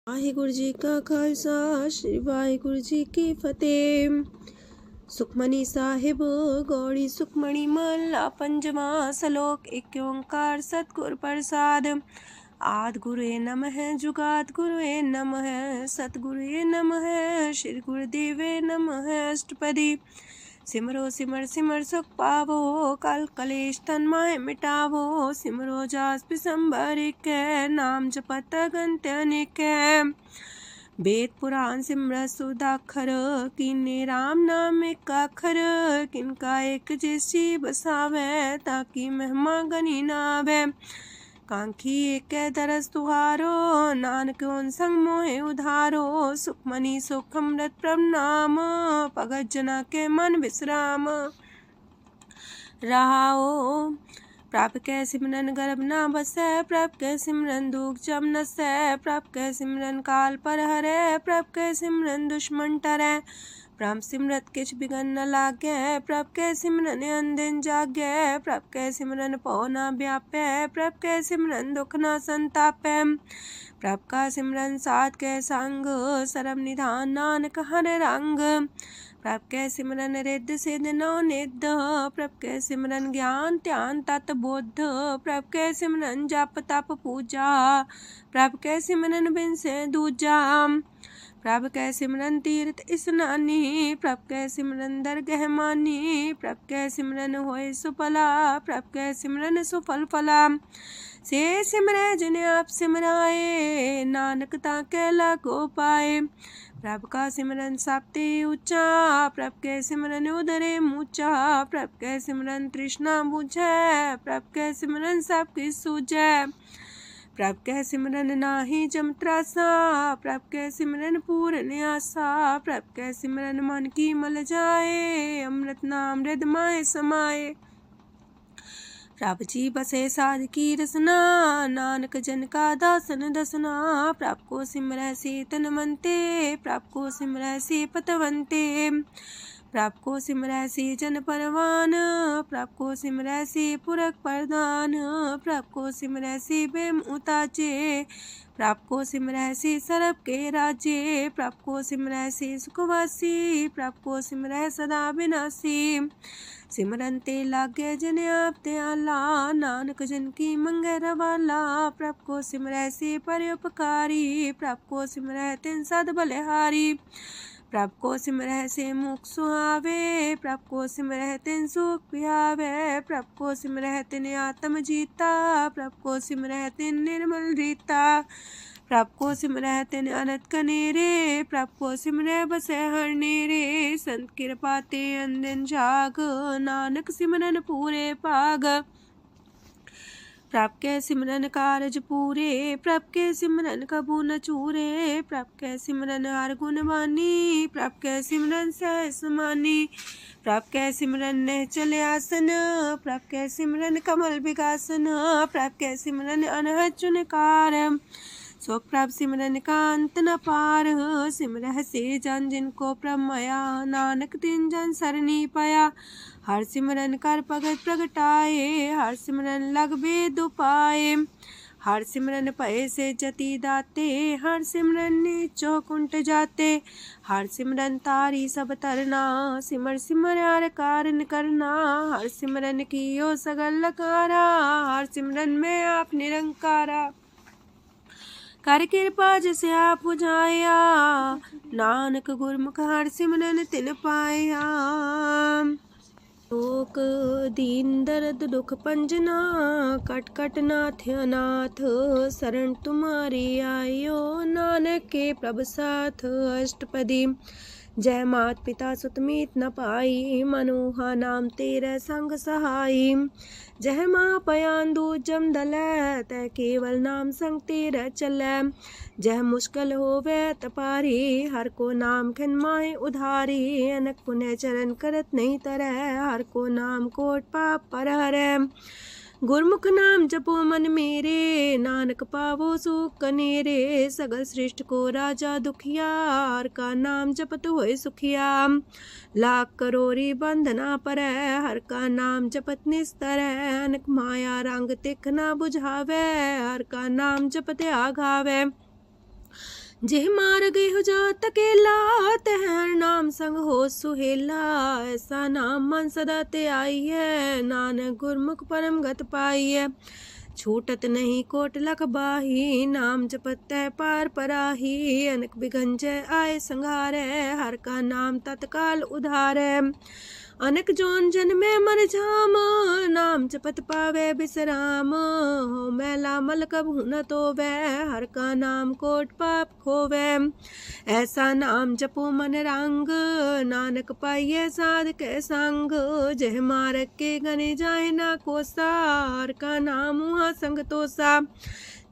वाहिगुरु जी का खालसा श्री वाहिगुरु जी की फतेह। सुखमनी साहिब गौड़ी सुखमणी महला पंजवा सलोक। एक ओंकार सतगुर प्रसाद। आद गुरुए नमः जुगाद गुरुए नमः सतगुरुए नमः श्री गुरुदेवे नमः। अष्टपदी सिमरो सिमर सिमर सुख पावो कल कलेश तन माहे मिटावो। सिमरो जास पिसंबर एक नाम जपत अगंत अनेक। वेद पुराण सिमरत सुदाखर किन्ने राम नाम एक अखर। किनका एक जैसी बसावे ताकि महिमा गनी नावे। कांखी एक दरस तुहारो नानक उन संग मोहे उधारो। सुखमनी सुख अमृत प्रभ नाम भगत जना के मन विश्राम। रहाओ प्रभ कै सिमरन गर्भ ना बसै। प्रभ कै सिमरन दुख जम नसै। प्रभ कै सिमरन काल पर हरै। प्रभ कै सिमरन दुश्मन टरै। प्रभ सिमरत किछ बिगन न लागै। प्रभ कै सिमरन अनदिन जागै। प्रभ कै सिमरन पौ ना व्यापै। प्रभ कै सिमरन दुख ना संतापै। प्रभ का सिमरन साध कै संग सरम निधान नानक हर रंग। प्रभ कै सिमरन रिद्ध सिद्ध नौ निध। प्रभ कै सिमरन ज्ञान ध्यान तत बुद्ध। प्रभ कै सिमरन जप तप पूजा। प्रभ कै सिमरन बिन से दूजा। प्रभ कै सिमरन तीर्थ स्नानी। प्रभ कै सिमरन दरगह मानी। प्रभ कै सिमरन होए सुफला। प्रभ कै सिमरन सुफल फला। से सिमरै जिन आप सिमराए नानक ताके लागो पाए। प्रभ का सिमरन सबते ऊंचा। प्रभ कै सिमरन उदरे मूचा। प्रभ कै सिमरन तृष्णा बुझै। प्रभ कै सिमरन सब किछ सूझै। प्रभ कै सिमरन नाही जम त्रासा। प्रभ कै सिमरन पूर्ण आसा। प्रभ कै सिमरन मन की मल जाए। अमृत नाम हृद माए समाए। प्रभ जी बसे साध की रसना नानक जन का दासन दसना। प्रभ को सिमरै से तन मनते। प्रभ को सिमरै से पतवंते। प्रभ को सिमरै से जन परवान। प्रभ को सिमरै से पुरख प्रधान। प्रभ को सिमरै से बेम उताचे। प्रभ को सिमरै से सरब के राजे। प्रभ को सिमरै से सुखवासी। प्रभ को सिमरै सदा विनाशी। सिमरन ते लागे जिन आप दयाला नानक जन की मंगै रवाला। प्रभ को सिमरै से परोपकारी। प्रभ को सिमरै तिन सद बलिहारी। प्रभ को सिमरै से मुख सुहावे। प्रभ को सिमरै तिन सुख पिहावे। प्रभ को सिमरै तिन आत्म जीता। प्रभ को सिमरै तिन निर्मल रीता। प्रभ को सिमरै तिन अनंत कनेरे। प्रभ को सिमरै बसै हर नेरे। संत कृपा ते अनदिन जाग नानक सिमरन पूरे पाग। प्रभ कै सिमरन कारज पूरे। प्रभ कै सिमरन कबू न चूरे। प्रभ कै सिमरन हर गुण बानी। प्रभ कै सिमरन सहस समानी। प्रभ कै सिमरन निश्चल आसन। प्रभ कै सिमरन कमल विगासन। प्रभ कै सिमरन अनहद चुनकार। सो प्रभ सिमरन का अंत न पार। सिमरह से जन जिनको प्रभ माया नानक तिन जन सरनी पाया। हर सिमरन कर भगत प्रगटाए। हर सिमरन लग वेद उपाय। हर सिमरन भय से जति दाते। हर सिमरन नीचो कुंट जाते। हर सिमरन तारी सब तरना। सिमर सिमर हर कारण करना। हर सिमरन कियो सगल लकारा। हर सिमरन में आप निरंकारा। कर कृपा जिसे आप बुझाया। नानक गुरमुख हर सिमरन तिन पाया। लोक दीन दर्द दुख पंजना। कट कट नाथ अनाथ। शरण तुम्हारी आयो नानक के प्रभ साथ। अष्टपदी जय मात पिता सुत मीत न पाई। मनोहा नाम तेरे संग सहाई। जय माँ पयान दूज जम दलै। तै केवल नाम संग तेरे चलै। जह मुश्किल होवे तपारी। हर को नाम खिन माहे उधारी। अनक पुण्य चरण करत नहीं तरह। हर को नाम कोट पाप पर हरै। गुरमुख नाम जपो मन मेरे। नानक पावो सुख कनेरे। सगल सृष्ट को राजा दुखिया। हर का नाम जपत होए सुखिया। लाख करोरी बंधना परै। हर का नाम जपत निस्तर। अनक माया रंग तिख ना बुझावे। हर का नाम जपत आघावे। जेह मार गए हो जात अकेला, तह हर नाम संग हो सुहेला। ऐसा नाम मन सदा ते आई है, नानक गुरमुख परम गत पाई है। छूटत नहीं कोट लख बाही, नाम जपत तै पार पराही। अनक बिगंजय आए संघारै, हर का नाम तत्काल उधारै। अनक जोन जन्मे मर जाम, नाम जपत पावे बिसराम। हो मैला मल कबहु न तोवै, हर का नाम कोट पाप खोवै। ऐसा नाम जपो मन रंग, नानक पाइये साध के संग। जह मारक के गने जाए ना कोसा, हर का नाम हुआ संग तोसा।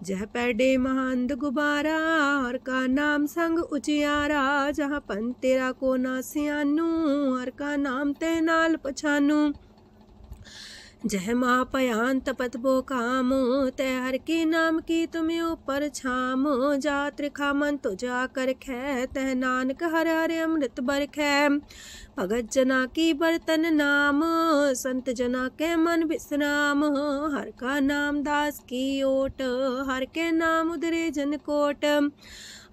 जह पैडे महांद गुबारा, हर का नाम संग उजियारा। जहाँ पन तेरा को ना सियानू, हर का नाम ते नाल पछानू। जह माँ पयान तपत बो काम, तै हर के नाम की तुम्हें ऊपर छाम। जा त्रिखा मन तो जा कर खे, तह नानक हर हर अमृत बरखै। भगत जना की बर्तन नाम, संत जना के मन विश्राम। हर का नाम दास की ओट, हर के नाम उधरे जन कोट।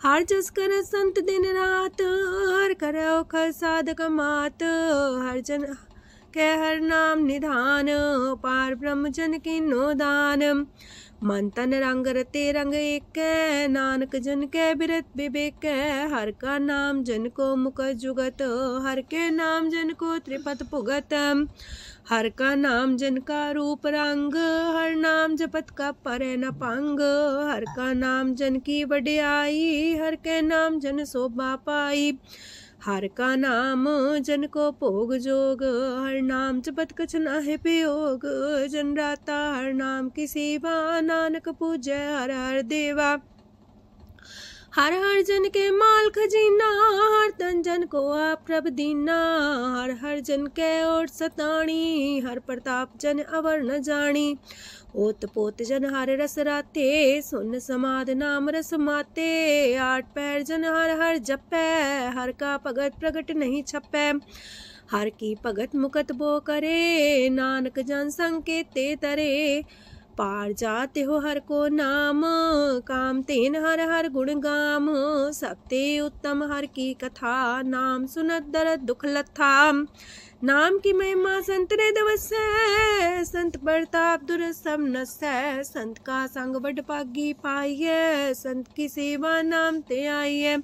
हर जस कर संत दिन रात, हर करो खर साधक मात। हर जन के हर नाम निधान, पार ब्रह्म जन की नो दान। मन तन रंग रते रंग एक, नानक जन के बिरत विवेक। हर का नाम जन को मुख जुगत, हर के नाम जन को त्रिपत पुगत। हर का नाम जन का रूप रंग, हर नाम जपत का परे न पंग। हर का नाम जन की वड्याई, हर के नाम जन शोभा पाई। हर का नाम जन को भोग जोग, हर नाम जपत कछ नाहि वियोग। जन राता हर नाम की सेवा, नानक पूजै हर हर देवा। हर हर जन के माल खजीना, हर तन जन को आप प्रभ दीना। हर हर जन के ओट सताणी, हर प्रताप जन अवर न जानी। ओत पोत जन हर रस राते, सुन समाध नाम रस माते। आठ पैर जन हर हर जपै, हर का भगत प्रगट नहीं छपै। हर की भगत मुकत बो करे, नानक जन संकेते तरे। पार जाते हो हर को नाम, काम तेन हर हर गुण गाम। सबते उत्तम हर की कथा, नाम सुनत दरद दुख लथा। नाम की महिमा संत ने दवसै, संत प्रताप दुर सब नसै। संत का संग बड़ पागी पाइयै, संत की सेवा नाम ते आइयै।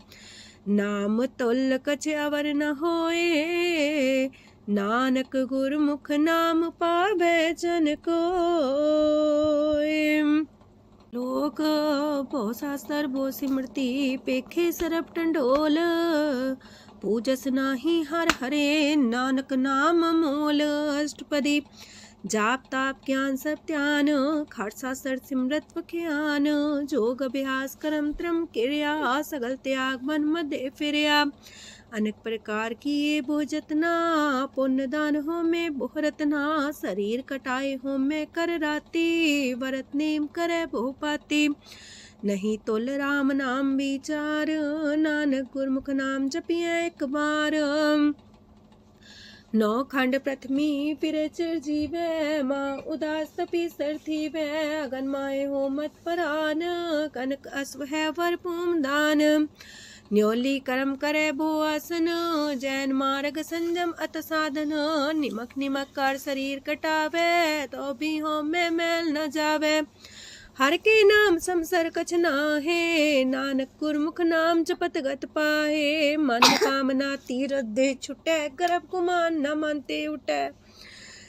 नाम तुल कछ अवर न होए, नानक गुरमुख नाम पावै जन कोय। लोक बहु शास्त्र बहु सिमरती, पेखे सरब टंडोल। पूजस नाही हर हरे, नानक नाम मोल। अष्टपदी जाप ताप ज्ञान सब ध्यान, खालसा सर सिमरत वख्यान। जोग अभ्यास करम त्रम क्रिया, सगल त्याग मन मध्य फिरया। अनेक प्रकार किए बहु जतना, पुण्य दान हो में बहु रतना। शरीर कटाए हो में कर राती, व्रत नेम करे बहु पाती। नहीं तुल राम नाम विचार, नानक गुरमुख नाम जपिए एक बार। नौ खंड प्रथमी फिर चिर जीवै, माँ उदास तपी सर थीवै। अगन माए हो मत परान, कनक अश्व है वर पूम दान। न्योली कर्म करे भो आसन, जैन मार्ग संजम अत साधन। निमक निमक कर शरीर कटावे, तो भी हो में मैल न जावे। हर के नाम समसर कछ नाहे, नानक गुरमुख नाम जपत गत पाहे। मन कामना तीरथ दे छुटै, गर्भ गुमान न मानते उठै।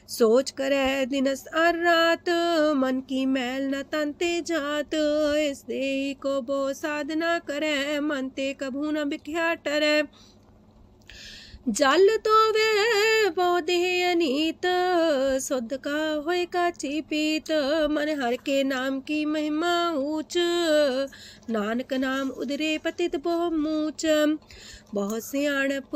सोच करे दिनस और रात, मन की मैल न तनते जात। इस देही को बो साधना करे, मनते कभू न बिख्या टरै। जल तो वे बहु देह अनीत, शुद्ध का होय काची पीत। मन हर के नाम की महिमा ऊंच, नानक नाम उदरे पतित बहु मूच। बहुत सियाणप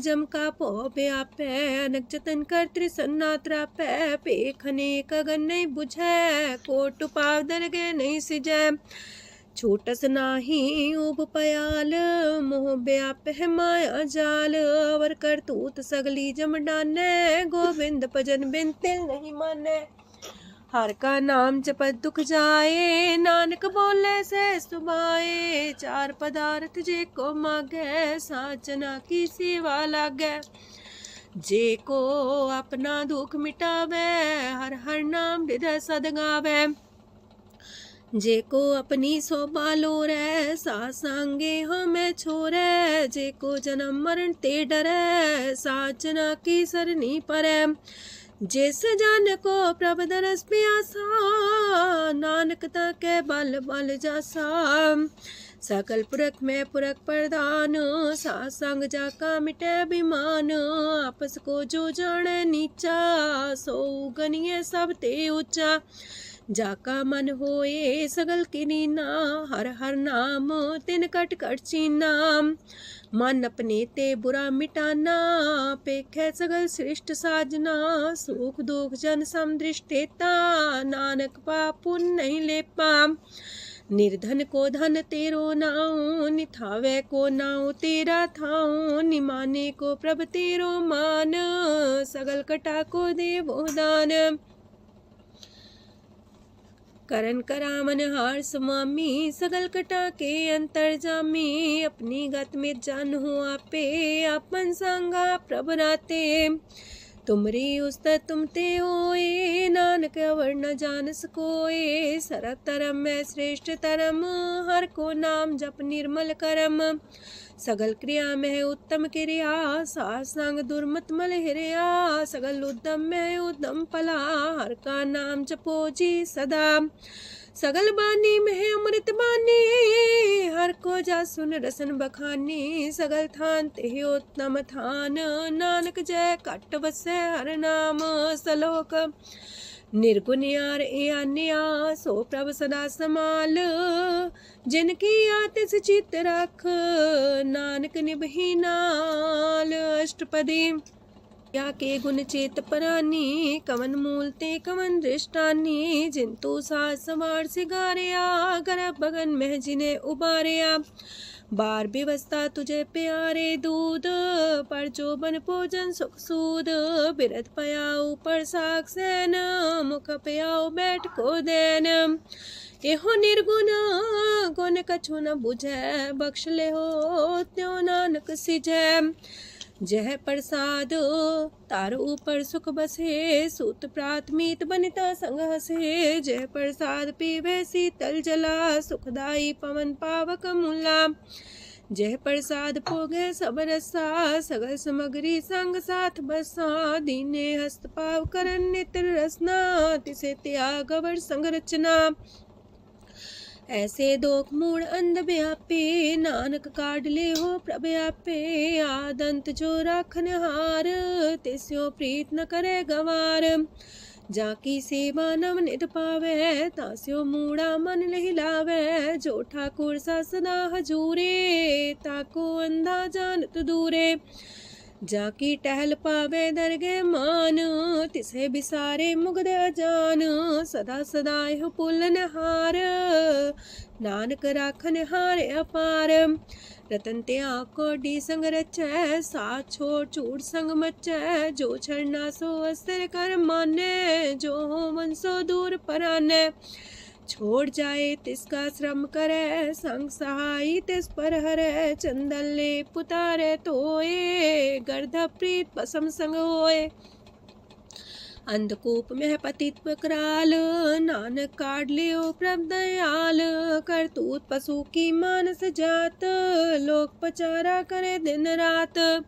जम का पो व्यापै, अनक जतन कर त्रिसन्ना त्रापै। पेख अनेक अगन नहीं बुझै, कोट पाव दरगे नहीं सिजै। छूटस नाही उब पयाल, मोह व्याप है माया जाल। अवर करतूत सगली जम डानै, गोविंद भजन बिन तिल नहीं मानै। हर का नाम जपत दुख जाए, नानक बोले से सुभाए। चार पदार्थ जे को मागे, साजना की सेवा लागे। जे को अपना दुख मिटावे, हर हर नाम हृदय सद गावे। जे को अपनी शोभा लोरे, सासंगे हमें छोरे। जे को जन्म मरण ते डरे, साजना की सरनी परे। जिस जन को प्रभ दरस प्यासा, नानक ताके बल बल जासा। सकल पुरख में पुरख प्रधान, सासंग जाका मिटे अभिमान। आपस को जो जाने नीचा, सो गनिए सब ते ऊंचा। जाका मन होए सगल किनीना, हर हर नाम तिन कट कट चीना। मन अपने ते बुरा मिटाना, पेखे सगल सृष्ट साजना। सुख दुख जन समदृष्टेता, नानक पाप पुण्य नहीं लेपा। निर्धन को धन तेरो नाऊ, निथावे को नाऊ तेरा थाऊ। निमाने को प्रभ तेरो मान, सगल कटा को देवो दान। करन करामन हार समामी, सगल कटा के अंतर जामी। अपनी गत में जान हो आपे, आपन संगा प्रभ राते। तुमरी उस्त तुम ते होए, नानक अवर न जान सकोए। सरब तरम में श्रेष्ठ तरम, हर को नाम जप निर्मल करम। सगल क्रिया में उत्तम क्रिया, सासंग दुर्मत मल हिरिया। सगल उद्यम में उद्यम फला, हर का नाम जपो जी सदा। सगल बानी में अमृत बानी, हर को जा सुन रसन बखानी। सगल थान ते उत्तम थान, नानक जय कट बसे हर नाम सलोक। निर्गुण यार अन्या, सो प्रभ सदा समाल। जिनकी आतिस चित रख, नानक निभही नाल। अष्टपदी या के गुण चेत परानी, कवन मूलते कवन दृष्टानी। जिंतु सास सवार सिगारिया, गर्भ बगन में जिन्हें उबारिया। बार व्यवस्था तुझे प्यारे दूध, पर जो बन भोजन सुख सूद। बिरत पयाऊ पर साग सैन, मुख पयाऊ बैठ को देन। एहो निर्गुण गुण कछु न बुझे, बख्श ले हो त्यों नानक सिझे। जह प्रसाद तार ऊपर सुख बसे, सूत प्राथमीत बनिता संग हसे। जह प्रसाद पीवे शीतल जला, सुखदाई पवन पावक मूला। जह प्रसाद भोगे सब रसा, सगल समग्री संग साथ बसा। दीने हस्त पाव करन नित्र रसना, तिसे त्याग अवर संग रचना। ऐसे दोख मूड अंध व्यापे, नानक काढ़ ले हो प्रभ आपे। आदंत जो राखन हार, तिस्यो प्रीत न करे गवार। जाकी सेवा नव निध पावे, तास्यो मूड़ा मन लहिलावे। जो ठाकुर सा सदा हजूरे, ताको अंधा जानत दूरे। जाकी टहल पावे दरगे मान, तिसे बिसारे मुग्ध अजान। सदा सदा यह पुलन हार, नानक राखन हार अपार। रतन त्याग कोडी संग रचै, साथ छोड़ चूड़ संग मचै। जो छरना सो अस्थिर कर माने, जो हो मन सो दूर पराने। छोड़ जाए तिसका श्रम करे, संग सहाई तिस पर हरे। चंदन ले पुतारे तोए, गर्ध प्रीत पसम संग होए। अंधकूप में पतित कराल, नानक काढ़ लियो प्रभ दयाल। करतूत पशु की मानस जात, लोक पचारा करे दिन रात।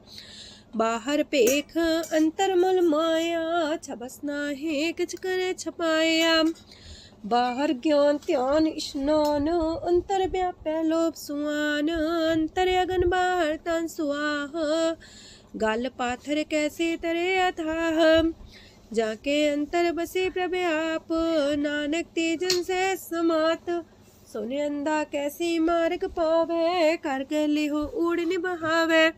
बाहर पेख अंतर मल माया, छबस नाहे किछ करे छपाया। बाहर ज्ञान ध्यान स्नान, अंतर व्यापै लोभ सुआन। अंतर अगन बाहर तन सुआह, गल पाथर कैसे तरे अथाह। जाके अंतर बसे प्रभ आप, नानक तेजन से समात। सोने अंधा कैसी मार्ग पावे, कर गले हो उड़ निबहावे।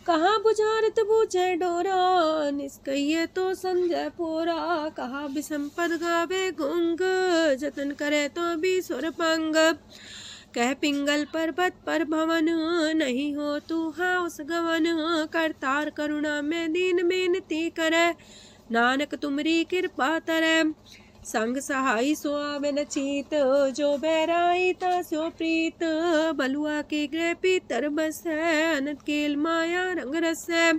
कहाँ बुझारत बूझे डोरा, निष्कइये तो संजय पोरा। कहा विसंपद गावे गुंग, जतन करे तो भी सुर पंग। कह पिंगल पर्वत पर भवन, नहीं हो तू हाउस गवन। करतार करुणा में दीन बेनती करे, नानक तुमरी कृपा तरੈ। संग सहाई सो आवे न चीत, जो बैराई तास्यो प्रीत। बलुआ के गृह पीतर बसै, अनंत केल माया रंग रसै।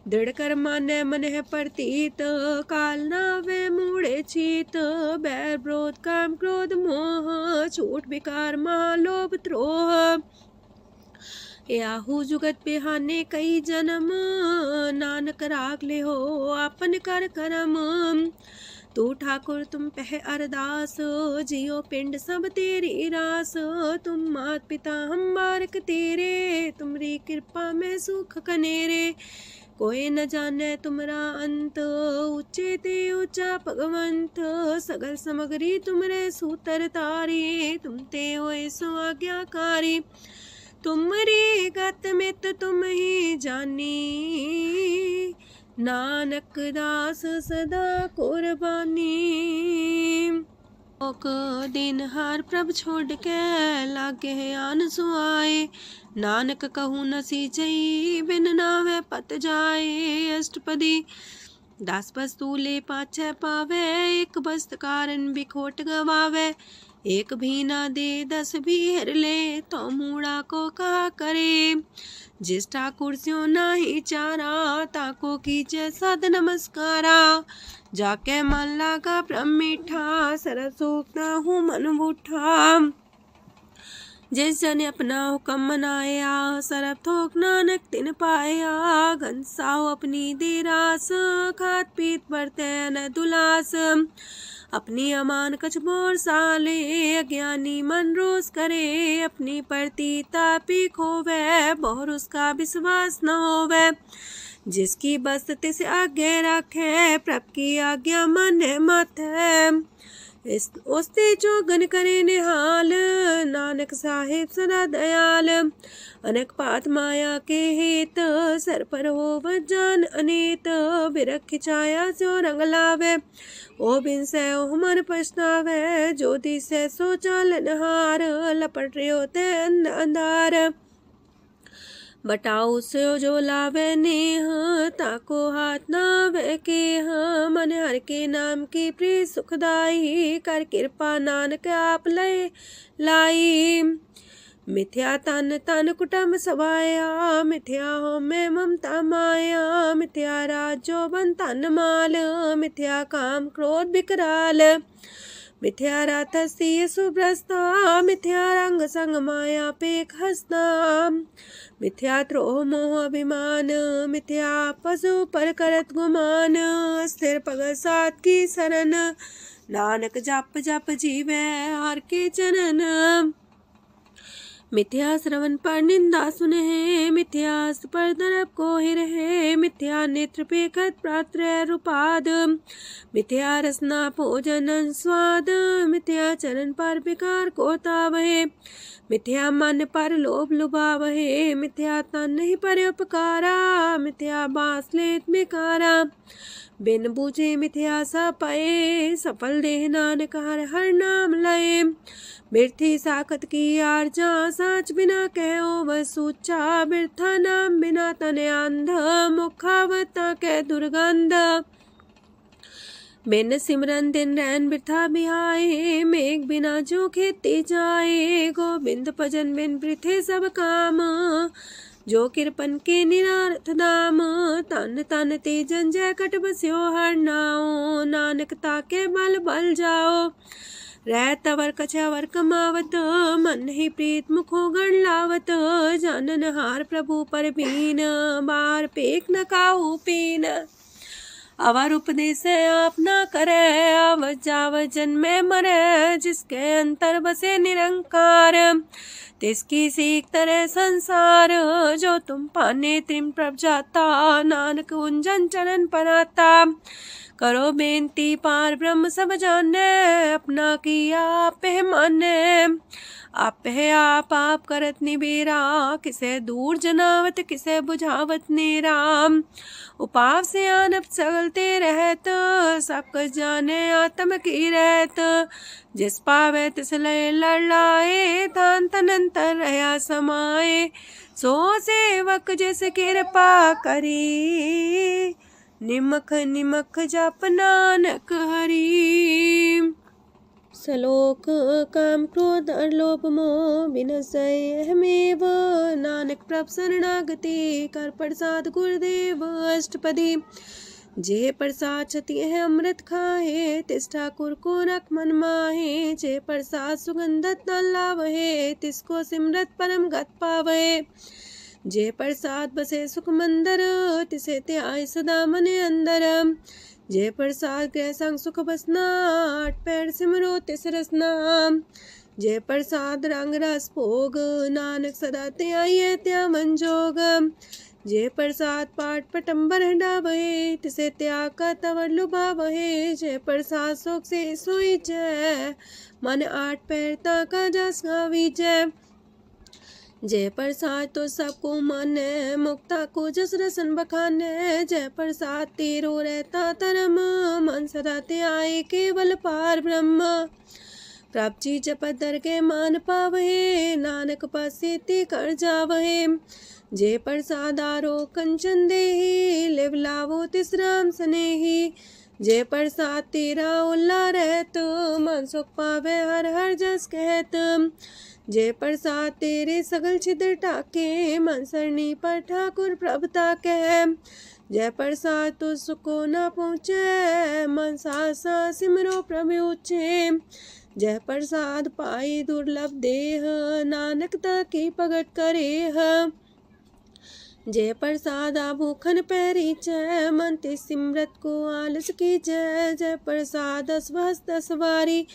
दृढ़ कर मानै मन है प्रतीत, काल नावे मूढ़े चीत। बैर विरोध काम क्रोध मोह, छूट विकार महालोभ द्रोह। याहू जुगत बिहाने कई जन्म, नानक राख ले हो आपन कर करम। तू ठाकुर तुम पह अरदास, जियो पिंड सब तेरी रास। तुम मात पिता हम बारक तेरे, तुमरी कृपा में सुख कनेरे। कोई न जाने तुमरा अंत, ऊंचे ते ऊंचा भगवंत। सगल समगरी तुमरे सूतर तारी, तुम ते होए सो आज्ञाकारी। तुमरी गत मित तुम ही जानी, नानक दास सदा कुर्बानी। ओक दिन हार प्रभ छोड़ के, लागे आन सुआए। नानक कहूँ न सीचई, बिन नावे पत जाए। अष्टपदी दस वस्तु ले पाछे पावे, एक वस्त कारण बिखोट गवावे। एक भी ना दे दस भी हर ले, तो मूड़ा को कहा करे। जिस ठाकुर स्यो नाही चारा, ताको कीजे सद नमस्कारा। जाके मन लागा ब्रह्म मीठा, सरल सूखना हूँ मन बूठा। जिस जन अपना हुक्म मनाया, सरब थोक नानक तिन पाया। घनसाओ अपनी दे रास, खात पीत बरते न दुलास। अपनी अमान कछ बोर साले, अज्ञानी मन रोस करे। अपनी प्रतीता पी खोवे, बहुर उसका विश्वास न होवे। जिसकी बस तिस आगे रखे, प्रभ की आज्ञा माने माथे। उसते चौगन करे निहाल, नानक साहिब सदा दयाल। अनेक पात माया के हेत, सर पर हो जान अनेत। बिरख छाया सो रंग लावे, ओ बिन से ओ मन पछतावे। जो दिसे सो चालन हार, लपट रहो ते अंधार। बटाऊ से जो लावे नेह, ताको हाथ नावे केह। मन हर के नाम की प्रीत सुखदाई, कर कृपा नानक आप लय लाई। मिथ्या तन तन कुटुम्ब सवाया, मिथ्या हो में ममता माया। मिथ्या राजो बन तन माल, मिथ्या काम क्रोध विकराल। मिथ्या रातसी सुभ्रस्ता, मिथ्या रंग संग माया पेख हस्ता। मिथ्या द्रोह मोह अभिमान, मिथ्या पशु पर करत गुमान। स्थिर पग सात की शरण, नानक जप जप जीवे हर के चरण। मिथ्या श्रवण पर निंदा सुने, मिथ्या पर दरब को ही रहे। मिथ्या नेत्र पेखत प्रात्र रूपाद, मिथ्या रसना भोजन स्वाद। मिथ्या चरण पर विकार को तावहे, मिथ्या मन पर लोभ लुभावहे। मिथ्या तन नहीं पर उपकारा, मिथ्या बास लेत मिकारा। बिन बूझे मिथ्या सा पाए, सफल देह नानक हर हर नाम लय। बिरथी साखत की आरजा, साच बिना कहो वह सूचा। बिरथा नाम बिना तने अंध, मुखावता के दुर्गंध। बिन सिमरन दिन रैन बिरथा बिहाए, मेघ बिना जो खेती जाए। गोविंद भजन बिन बिरथे सब काम, जो किरपन के निरार्थ दाम। तन तन ते जंजय कट बस्यो हर नाओ, नानक ताके बल बल जाओ। रह तवर कछवर कमावत, मन ही प्रीत मुखो गण लावत। जानन हार प्रभु पर बीन, बार पेख न काहू पीन। अवर उपदेश आप न करे, आवत जावत जन्मे मरे। जिसके अंतर बसे निरंकार, तिसकी सीख तरह संसार। जो तुम पाने त्रिम प्रभ जाता, नानक उंजन चरण पराता। करो बेनती पार ब्रह्म सब जाने, अपना किया आप माने। आप है आप करत निबेरा, किसे दूर जनावत किसे बुझावत नेरा। उपाव से आनप चलते रहत, सब कुछ जाने आत्म की रहत। जिस पावे तिस लय लड़ाए, थान तनंतर रहा समाए। सो सेवक जिस कृपा करी, निमख निमख जप नानक हरि। सलोक काम क्रोध और लोभ मोह विनशय अहमेव, नानक प्रभ शरणागति कर प्रसाद गुरुदेव अष्टपदी। जे प्रसाद छति है अमृत खाहे, तिस ठाकुर को रख मन माहे। जे प्रसाद सुगंधत न लावहे, तिसको सिमरत परम गत पावहे। जे प्रसाद बसे सुख मंदर, तिसे त्याय सदा मने अंदर। जे प्रसाद गृह संग सुख बसना, आठ पैर सिमरो तिस रसना। जे प्रसाद रंग रस भोग, नानक सदा त्याये त्या मन जोग। जे प्रसाद पाठ पटम्बर डावहे, तिसे त्याग का तवर लुभावहे। जे प्रसाद शोक से सोई जय, मन आठ पैर ताका जस गावी जय। जय प्रसाद तो सबको माने, मुक्ता को जस रसन बखाने। जय प्रसाद तेरो रहता धर्म, मन सदा त्याए केवल पार ब्रह्म। प्रभ जी जपत दर के मान पावहे, नानक पासे ते कर जावहे। जय प्रसाद आरो कंचन देहि, लिव लावो तिस राम स्नेही। जय प्रसाद तेरा उल्ला रहत, मन सुख पावे हर हर जस कहत। जय प्रसाद तेरे सगल छिद्र टाके, मन सरनी पर ठाकुर प्रभ ताके। जय प्रसाद तो सुको न पहुँचे, मन सा सिमरो प्रभु ऊँचे। जय प्रसाद पाई दुर्लभ देह, नानक ताकी प्रगट करेह। जय प्रसाद आभूखन पैरी जय, मन ते सिमरत को आलस की जय। जय प्रसाद अस्वस्थ सवारी,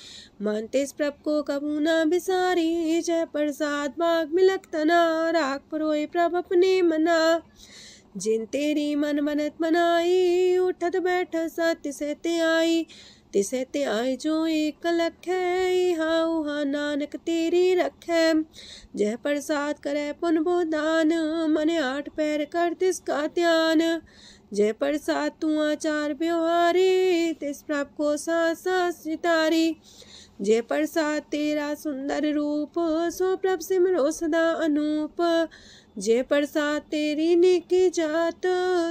मन तेस प्रभ को कबू न बिसारी। जय प्रसाद बाग मिलक तना, राख परोए प्रभ अपने मना। जिन तेरी मन मनत मनाई, उठत बैठत सत्य से ते आई। तिसे ते आई जो एक लख है, हाँ उहाँ नानक तेरी रखै। जय प्रसाद करे पुन बोदान, मने आठ पैर कर तिसका ध्यान। जय प्रसाद तू आचार व्यवहारी, तिस प्रभ को सास सितारी। जय प्रसाद तेरा सुंदर रूप, सो प्रभ सिमरो सदा अनूप। जय प्रसाद तेरी नेकी जात,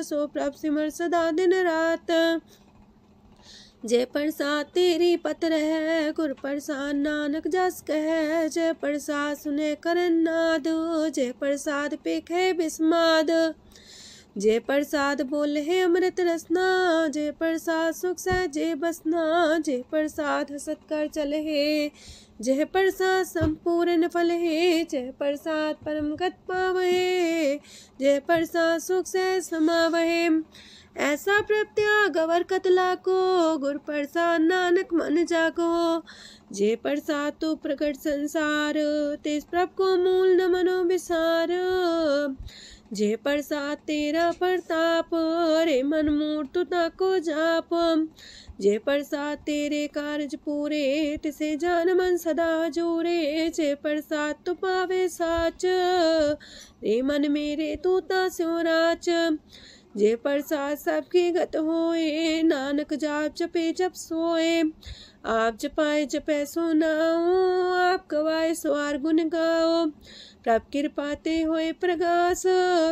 सो प्रभ सिमर सदा दिन रात। जय प्रसाद तेरी पत्र है, गुर प्रसाद नानक जस कह। जय प्रसाद सुने करन नाद, जय प्रसाद पेखे बिस्माद। जय प्रसाद बोले है अमृत रसना, जय प्रसाद सुख सहजे बसना। जय प्रसाद हसत कर चले है, जय प्रसाद संपूर्ण फल है। जय प्रसाद परम गत पावहे, जय प्रसाद सुख से समावहे। ऐसा प्रत्याग अवर कतला को, गुर प्रसाद नानक मन जागो। जय प्रसाद तो प्रकट संसार, तेज प्रभ को मूल न मनो विसार। जय प्रसाद तेरा प्रताप, रे मन मूर्त ताको जाप। जय प्रसाद तेरे कारज पूरे, तिसे जान मन सदा जोरे। जय प्रसाद तू पावे साच, रे मन मेरे तू ता स्यो राच। जय प्रसाद सबकी गत होए, नानक जाप जपे जप सोए। आप जपाए जपे सो नाओ, आप गवाए सो आर गुण गाओ। प्रभ कृपा ते होए प्रगास,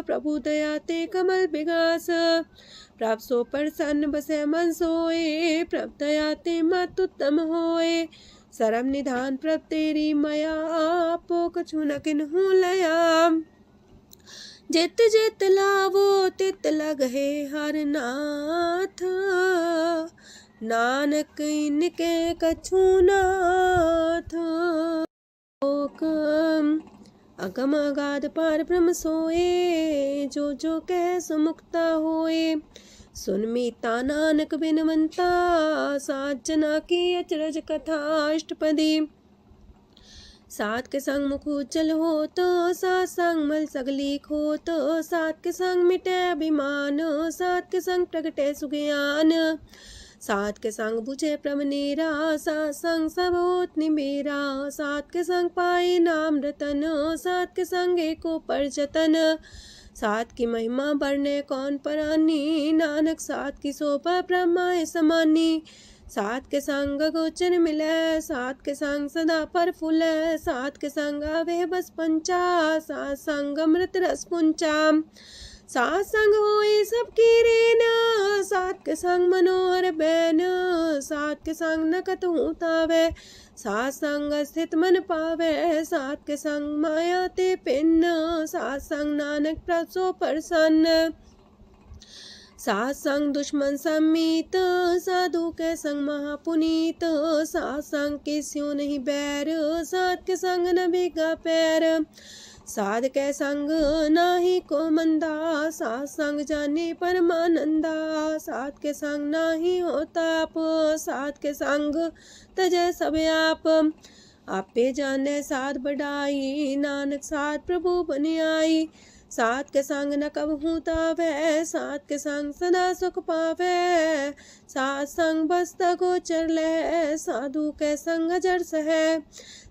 प्रभु दया ते कमल विगास। प्रभ सो प्रसन्न बसे मन सोए, प्रभ दया ते मत उत्तम होए। सरम निधान प्रभ तेरी मया, आपो कछु न किन्हु लया। जित जित लावो तित लगहे हर नाथ, नानक इनके कछु नाथ। अगम अगाध पार ब्रह्म सोए, जो जो कह सो मुक्ता होए। सुन मीता नानक बिनवंता, सात जना की अचरज कथा अष्टपदी। सात के संग मुख उज्जल हो तो, सात संग मल सगली खो तो। सात के संग मिटे अभिमान, सात के संग प्रगटे सुज्ञान। सात के संग बुझे प्रभ नेरा, सात संग सब होत निमेरा। सात के संग पाए नाम रतन, सात के संग एको पर जतन। सात की महिमा बरने कौन परानी, नानक सात की शोभा ब्रह्मा समानी। सात के संग गोचर मिले, सात के संग सदा पर फूले। सात के संग आवे बस पंचा, सात संग अमृत रस पुंचा। सात संग होए सबकी रेन, सात के संग मनोहर बैन, सात के संग न कतहु तावै, सात संग स्थित मन पावै, सात के संग माया ते पिन्न, सात संग नानक प्रसो प्रसन्न। सात संग दुश्मन समीत, साधु के संग महापुनीत, सात संग के स्यों नहीं बैर, सात के संग न भीगा पैर, साध के संग नाही को मंदा, सात संग जाने परमानंदा, सात के संग नाही हो ताप, सात के संग तजै सब आप, आपे जाने साध बढ़ाई, नानक साध प्रभु बन आई, सात के संग न कबहू तावै, सात के संग सदा सुख पावै, सात संग बसता गोचर लहै, साधु के संग अजर सहै,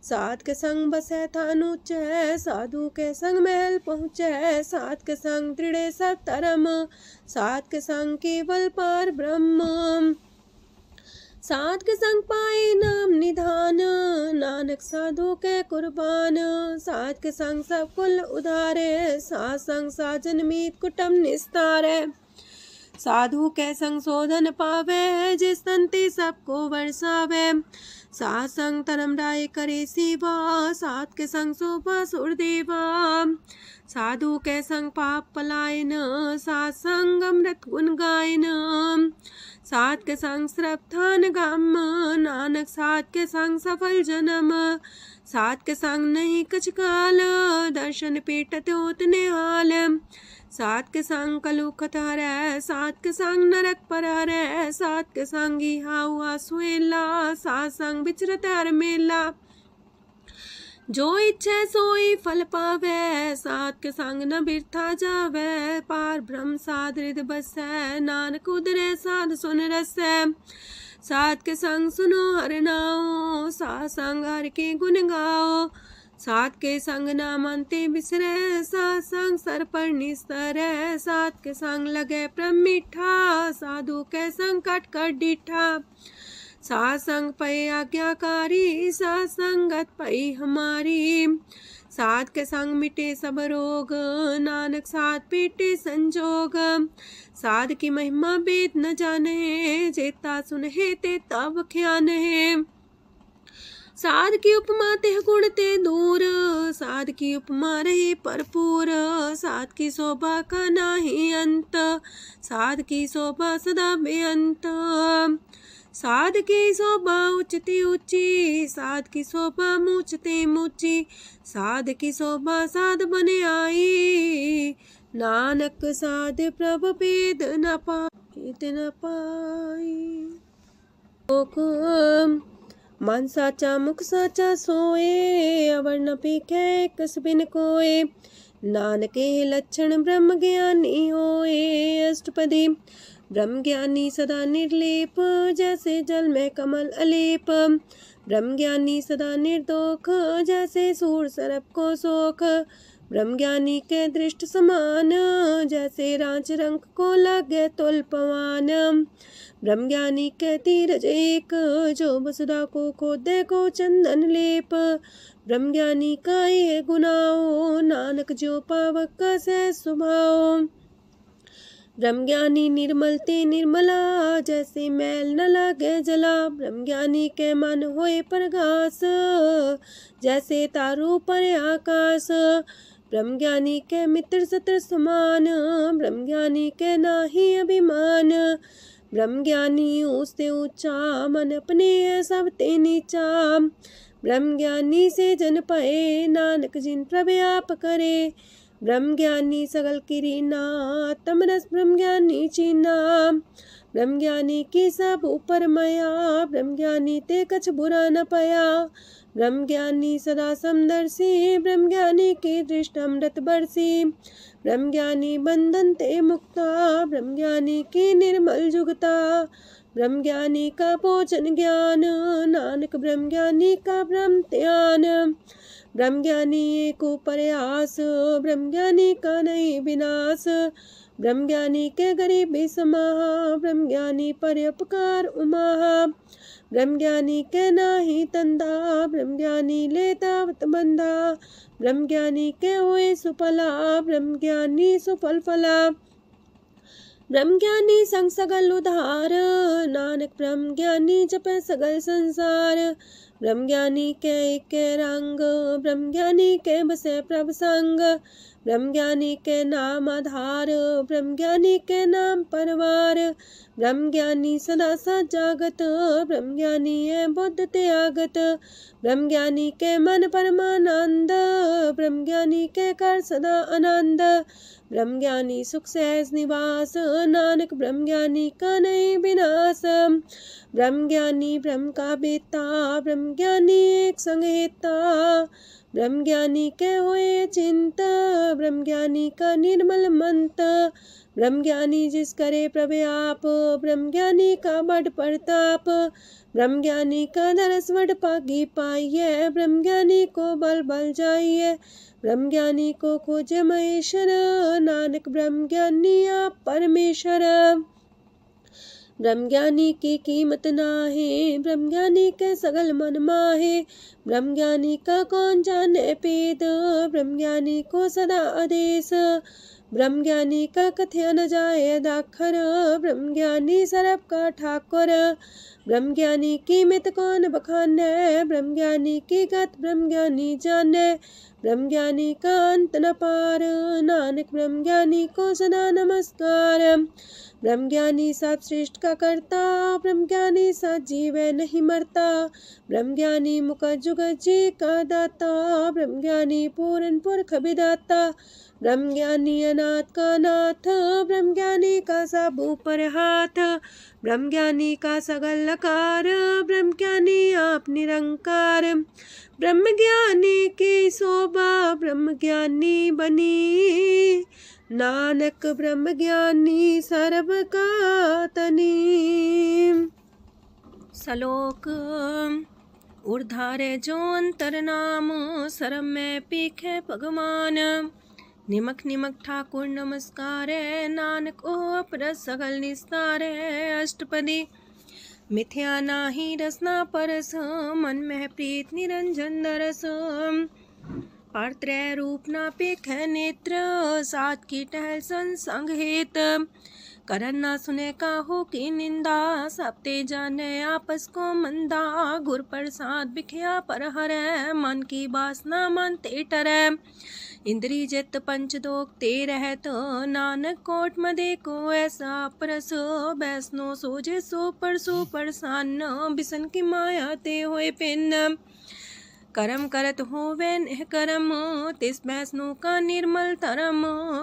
सात के संग बसै थान ऊंचै, साधु के संग महल पहुँचै, सात के संग दृढ़ सतरम, सात के संग केवल पार ब्रह्म, सात के संग पाए नाम निधान, नानक साधु के कुर्बान, सात के संग सब कुल उधारे, सात संग साजन मीत कुटुम निस्तारे, साधु के संग शोधन पावे, जिस तंती सबको बरसावे, सात संग धर्म राय करे सेवा, सात के संग शोभा सुरदेवा, साधु के संग पाप पलायन, सात संग अमृत गुण गायन, सात के संग श्रद्धान गम, नानक सात के संग सफल जन्म, सात के संग नहीं कछ काल, दर्शन पेटत होत निहाल, सात के संग कलुखत हरै, सात के संग नरक पर हरै, सात के संग इहा हुआ सुहेला, सात संग विचरत हर मेला, जो इच्छै सोई फल पावै, सात के संग न बिरथा जावै, पार ब्रह्म साध हृद बसै, नानक उदरै साध सुन रसै, सात के संग सुनो हर नाओ, सात संग हर के गुण गाओ, सात के संग नाम अंते बिसरै, सात संग सर पर निस्तरै, सात के संग लगे प्रम मीठा, साधु के संग कट कर डिठा, सात संग पै आज्ञाकारी, सात संगत पै हमारी, सात के संग मिटे सब रोग, नानक सात पेटे संजोग, साध की महिमा वेद न जाने, जेता सुनहे ते तब ख्यान है, साध की उपमा तेह गुण ते दूर, साध की उपमा रहे भरपूर, साध की शोभा का नाही अंत, साध की शोभा सदा बेअंत, साध की शोभा उच्चते ऊंची, साध की शोभा मूचते मूची, साध की शोभा साध बने आई, नानक साध प्रभु भेद न पाई, मन साचा मुख साचा सोए, अवर न पीखे कस बिन कोए, नानके लक्षण ब्रह्म ज्ञानी होए, अष्टपदी ब्रह्म ज्ञानी सदा निर्लेप, जैसे जल में कमल अलेप, ब्रह्म ज्ञानी सदा निर्दोख, जैसे सूर सर्प को सोख, ब्रह्म ज्ञानी के दृष्ट समान, जैसे रांच रंक को लगे तुल पवान, ब्रह्म ज्ञानी के तीरज एक, जो वसुधा को खोदे को चंदन लेप, ब्रह्म ज्ञानी का ये गुनाओ, नानक जो पावक का सह स्वभाव, ब्रह्म ज्ञानी निर्मल ते निर्मला, जैसे मैल न लागे जला, ब्रह्म ज्ञानी के मन होए प्रगास, जैसे तारू पर आकाश, ब्रह्म ज्ञानी के मित्र सत्र समान, ब्रह्म ज्ञानी के नाही अभिमान, ब्रह्म ज्ञानी ऊंचते ऊंचा, मन अपने है सब ते नीचा, ब्रह्म ज्ञानी से जन पाए, नानक जिन प्रभु आप करे, ब्रह्म ज्ञानी सगल किरीना, तमरस ब्रह्म ज्ञानी चीना, ब्रह्म ज्ञानी की सब ऊपर मया, ब्रह्म ज्ञानी ते कछ बुरा न पाया, ब्रह्म ज्ञानी सदा समदर्शी, ब्रह्म ज्ञानी की दृष्ट अमृत बरसी, ब्रह्म ज्ञानी बंधन ते मुक्ता, ब्रह्म ज्ञानी की निर्मल जुगता, ब्रह्म ज्ञानी का भोजन ज्ञान, नानक ब्रह्म ज्ञानी का ब्रह्म ध्यान, ब्रह्म ज्ञानी एक प्रयास, ब्रह्म ज्ञानी का नहीं विनाश, ब्रह्म ज्ञानी के गरीबी समाहा, ब्रह्म ज्ञानी पर उपकार उमाहा, ब्रह्म ज्ञानी के नाही तंदा, ब्रह्म ज्ञानी लेतावत बंधा, ब्रह्म ज्ञानी के हुए सुफला, ब्रह्म ज्ञानी सुफल फला। ब्रह्म ज्ञानी संग सगल उधार, नानक ब्रह्म ज्ञानी जपे सगल संसार। ब्रह्म ज्ञानी के एक रंग, ब्रह्म ज्ञानी के बसे प्रभ संग, ब्रह्म ज्ञानी के नाम आधार, ब्रह्म ज्ञानी के नाम परवार। ब्रह्म ज्ञानी सदा सजागत, ब्रह्म ज्ञानी है बुद्ध त्यागत, ब्रह्म ज्ञानी के मन परमानंद, ब्रह्म ज्ञानी के कर सदा आनंद। ब्रह्म ज्ञानी सुख सहज निवास, नानक ब्रह्म ज्ञानी का नहीं विनाश। ब्रह्म ज्ञानी ब्रह्म का बेता, ब्रह्म ज्ञानी एक संग हेता, ब्रह्म ज्ञानी के हुए चिंता, ब्रह्म ज्ञानी का निर्मल मंत। ब्रह्म ज्ञानी जिस करे प्रभु ब्रह्म ज्ञानी का बड़ प्रताप, ब्रह्म ज्ञानी का दरस वड पागी पाइये, ब्रह्म ज्ञानी को बल बल जाइए, ब्रह्म ज्ञानी को खोजे महेश्वर, नानक ब्रह्म ज्ञानी आप परमेश्वर। ब्रह्म ज्ञानी की कीमत नाहे, ब्रह्म ज्ञानी के सगल मन माहे, ब्रह्म ज्ञानी का कौन जाने पेद, ब्रह्म ज्ञानी को सदा आदेश, ब्रह्म ज्ञानी का कथ्य न जाए दाखर, ब्रह्म ज्ञानी सरब का ठाकुर। ब्रह्म ज्ञानी की मित कौन बखाने, ब्रह्म ज्ञानी की गत ब्रह्म ज्ञानी जाने, ब्रह्म ज्ञानी का अंत न पार, नानक ब्रह्म ज्ञानी को सदा नमस्कार। ब्रह्म ज्ञानी सब श्रेष्ठ का करता, ब्रह्म ज्ञानी सजीव नहीं मरता, ब्रह्म ज्ञानी मुख जुग जी का दाता, ब्रह्म ज्ञानी पूरन पुरख विदाता, ब्रह्म ज्ञानी अनाथ का नाथ, ब्रह्म ज्ञानी का सब ऊपर हाथ, ब्रह्म ज्ञानी का सगल लकार, ब्रह्म ज्ञानी आप निरंकार। ब्रह्म ज्ञानी की शोभा ब्रह्म ज्ञानी बनी, नानक ब्रह्म ज्ञानी सर्व का तनी। श्लोक ऊर्धारे जो अंतर नाम, सरम में पीखे भगवान, निमक निमक ठाकुर नमस्कार, नानक ओ अपर सगल निस्तार। अष्टपदी मिथ्या नाही रसना परस, मन में प्रीत निरंजन दरस, पात्रय रूप ना पेख नेत्र, सात की टहल संसंग हेत, करन ना सुने काहू की निंदा, सब ते जाने आपस को मंदा, गुर प्रसाद बिखया पर हरै, मन की बासना मानते टरै, इंद्री जित पंच दोग ते रहत, नानक कोट मदे को ऐसा परस, बैसनो सोजे सो परसो परसान, बिसन की माया ते होए पिन, करम करत होवे नेह करम, तिस बैसनो का निर्मल तरम,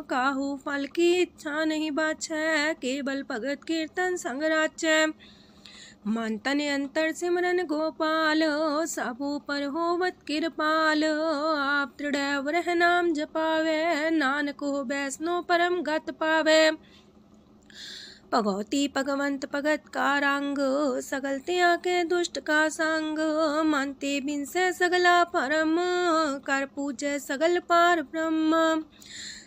काहू फल की इच्छा नहीं बाछै, केवल भगत कीर्तन संग राचै, मन तन अंतर सिमरन गोपाल, सबू पर होवत कृपाल, आप दृढ़ वरह नाम जपावे, नानक हो बैसनो परम गत पावे, भगवती भगवंत भगत का रंग, सगल त्याग के दुष्ट का संग, मानते बिन से सगला परम, कर पूजे सगल पार ब्रह्म,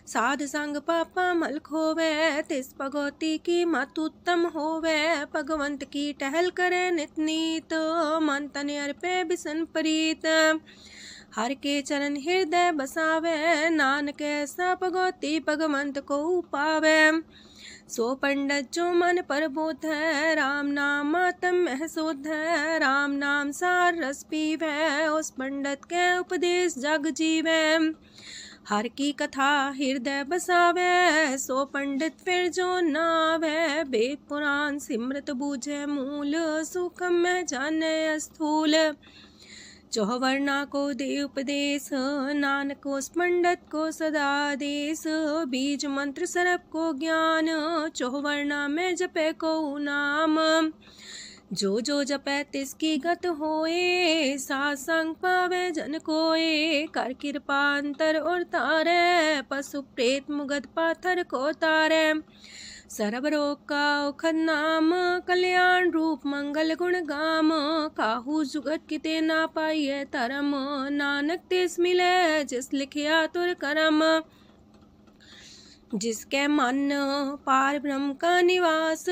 साध संग पापा मल खोवे, तिस भगवती की मत उत्तम होवे, भगवंत की टहल करे नित नीत, मन तन अर्पे बिसन प्रीत, हर के चरण हृदय बसावे, नानक ऐसा भगवती भगवंत को पावे, सो पंडित जो मन पर बोध है, राम नाम आत्म में शोध है, राम नाम सार रस पीवे, उस पंडित के उपदेश जग जीवे, हर की कथा हृदय बसावे, सो पंडित फिर जो नावे, वेद पुराण सिमरत बूझे मूल, सूक्ष्म में जाने स्थूल, चौवर्णा को दे उपदेश, नानक उस पंडित को सदा देश, बीज मंत्र सरप को ज्ञान, चौवर्णा में जपे को नाम, जो जो जपे तिसकी गत होए, सात संग पावे जन कोए, कर कृपा अंतर और तारे, पशु प्रेत मुगद पाथर को तारे, सर्व रोग का औखद नाम, कल्याण रूप मंगल गुण गाम, काहू जुगत किते ना पाइये तरम, नानक तिस मिले जिस लिखिया तुर करम, जिसके मन पार ब्रह्म का निवास,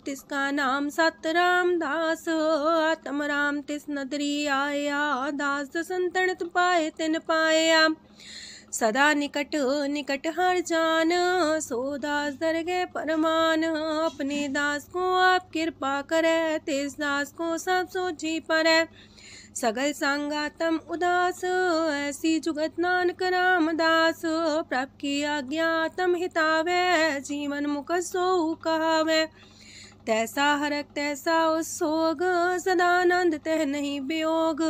तिसका नाम सत रामदास। आत्म राम तिस नदरी आया, दास संतन पाए तिन पाया। सदा निकट निकट हर जान, सो दास दरगे परमान। अपने दास को आप कृपा करे, तिस दास को सब सोची परै। सगल संगातम उदास, ऐसी जुगत नानक रामदास। प्रभ की आज्ञा तम हितावे, जीवन मुख सो कहावे। तैसा हरक तैसा उत्सोग, सदानंद तह नहीं वियोग।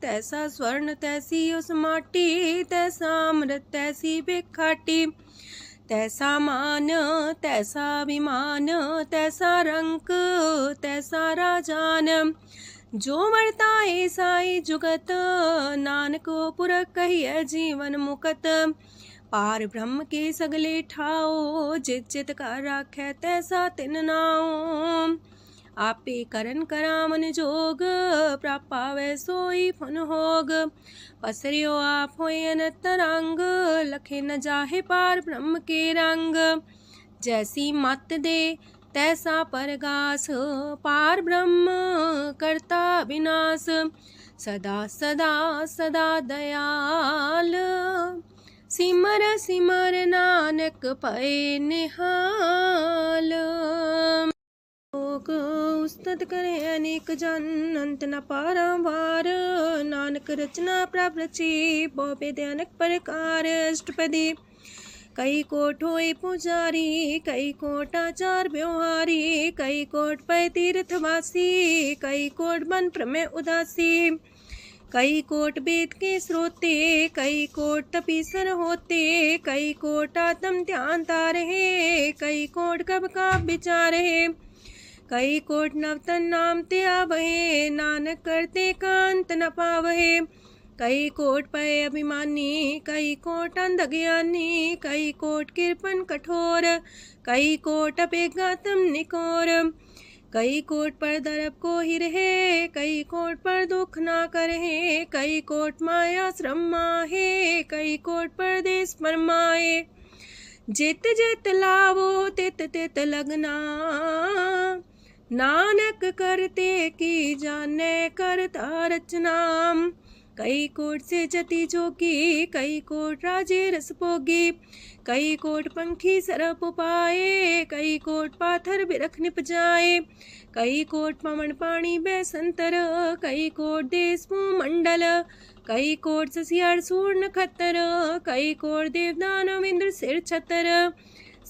तैसा स्वर्ण तैसी उस माटी, तैसा अमृत तैसी भिखाटी। तैसा मान तैसा अभिमान, तैसा रंक तैसा राजान। जो वर्ताए साई जुगत, नानक पुरख कहिए जीवन मुकत। पार ब्रह्म के सगले ठाओ, जित जित कर राखै तैसा तिन नाओ। आपे करन करामन जोग, प्रापावे सोई फन होग। पसरियो आप होय अनंत रंग, लखे न जाहे पार ब्रह्म के रंग। जैसी मत दे तैसा परगास, पार ब्रह्म करता विनाश। सदा सदा सदा दयाल, सिमर सिमर नानक पए निहाल। लोक उस्तत करे अनेक जन, अंत न पारावार। नानक रचना प्रभ रची, बहु अनेक प्रकार। अष्टपदी कई कोट होए पुजारी, कई कोट आचार व्यवहारी। कई कोट पै तीर्थवासी, कई कोट बन प्रमेय उदासी। कई कोट वेद के स्रोते, कई कोट तपीसर होते। कई कोट आत्म ध्यान तारहे, कई कोट कब का विचार है। कई कोट नवतन नाम ते आवहे, नानक करते कांत न पावहे। कई कोट पय अभिमानी, कई कोट अंधज्ञानी। कई कोट कृपन कठोर, कई कोट अपेगातम निकोर। कई कोट पर दरब को ही रहे, कई कोट पर दुख ना करहे। कई कोट माया श्रम माहे, कई कोट परदेश परमाए। जित जित लावो तित तित लगना, नानक करते की जाने करता रचना। कई कोट से जति जोगी, कई कोट राजे रस भोगी। कई कोट पंखी सरप पाए, कई कोट पाथर बिरख निप जाए। कई कोट पवन पानी बैसंतर, कई कोट देश मंडल। कई कोट ससियार सूर नखत्तर, कई कोट देवदानव इंद्र सिर छतर।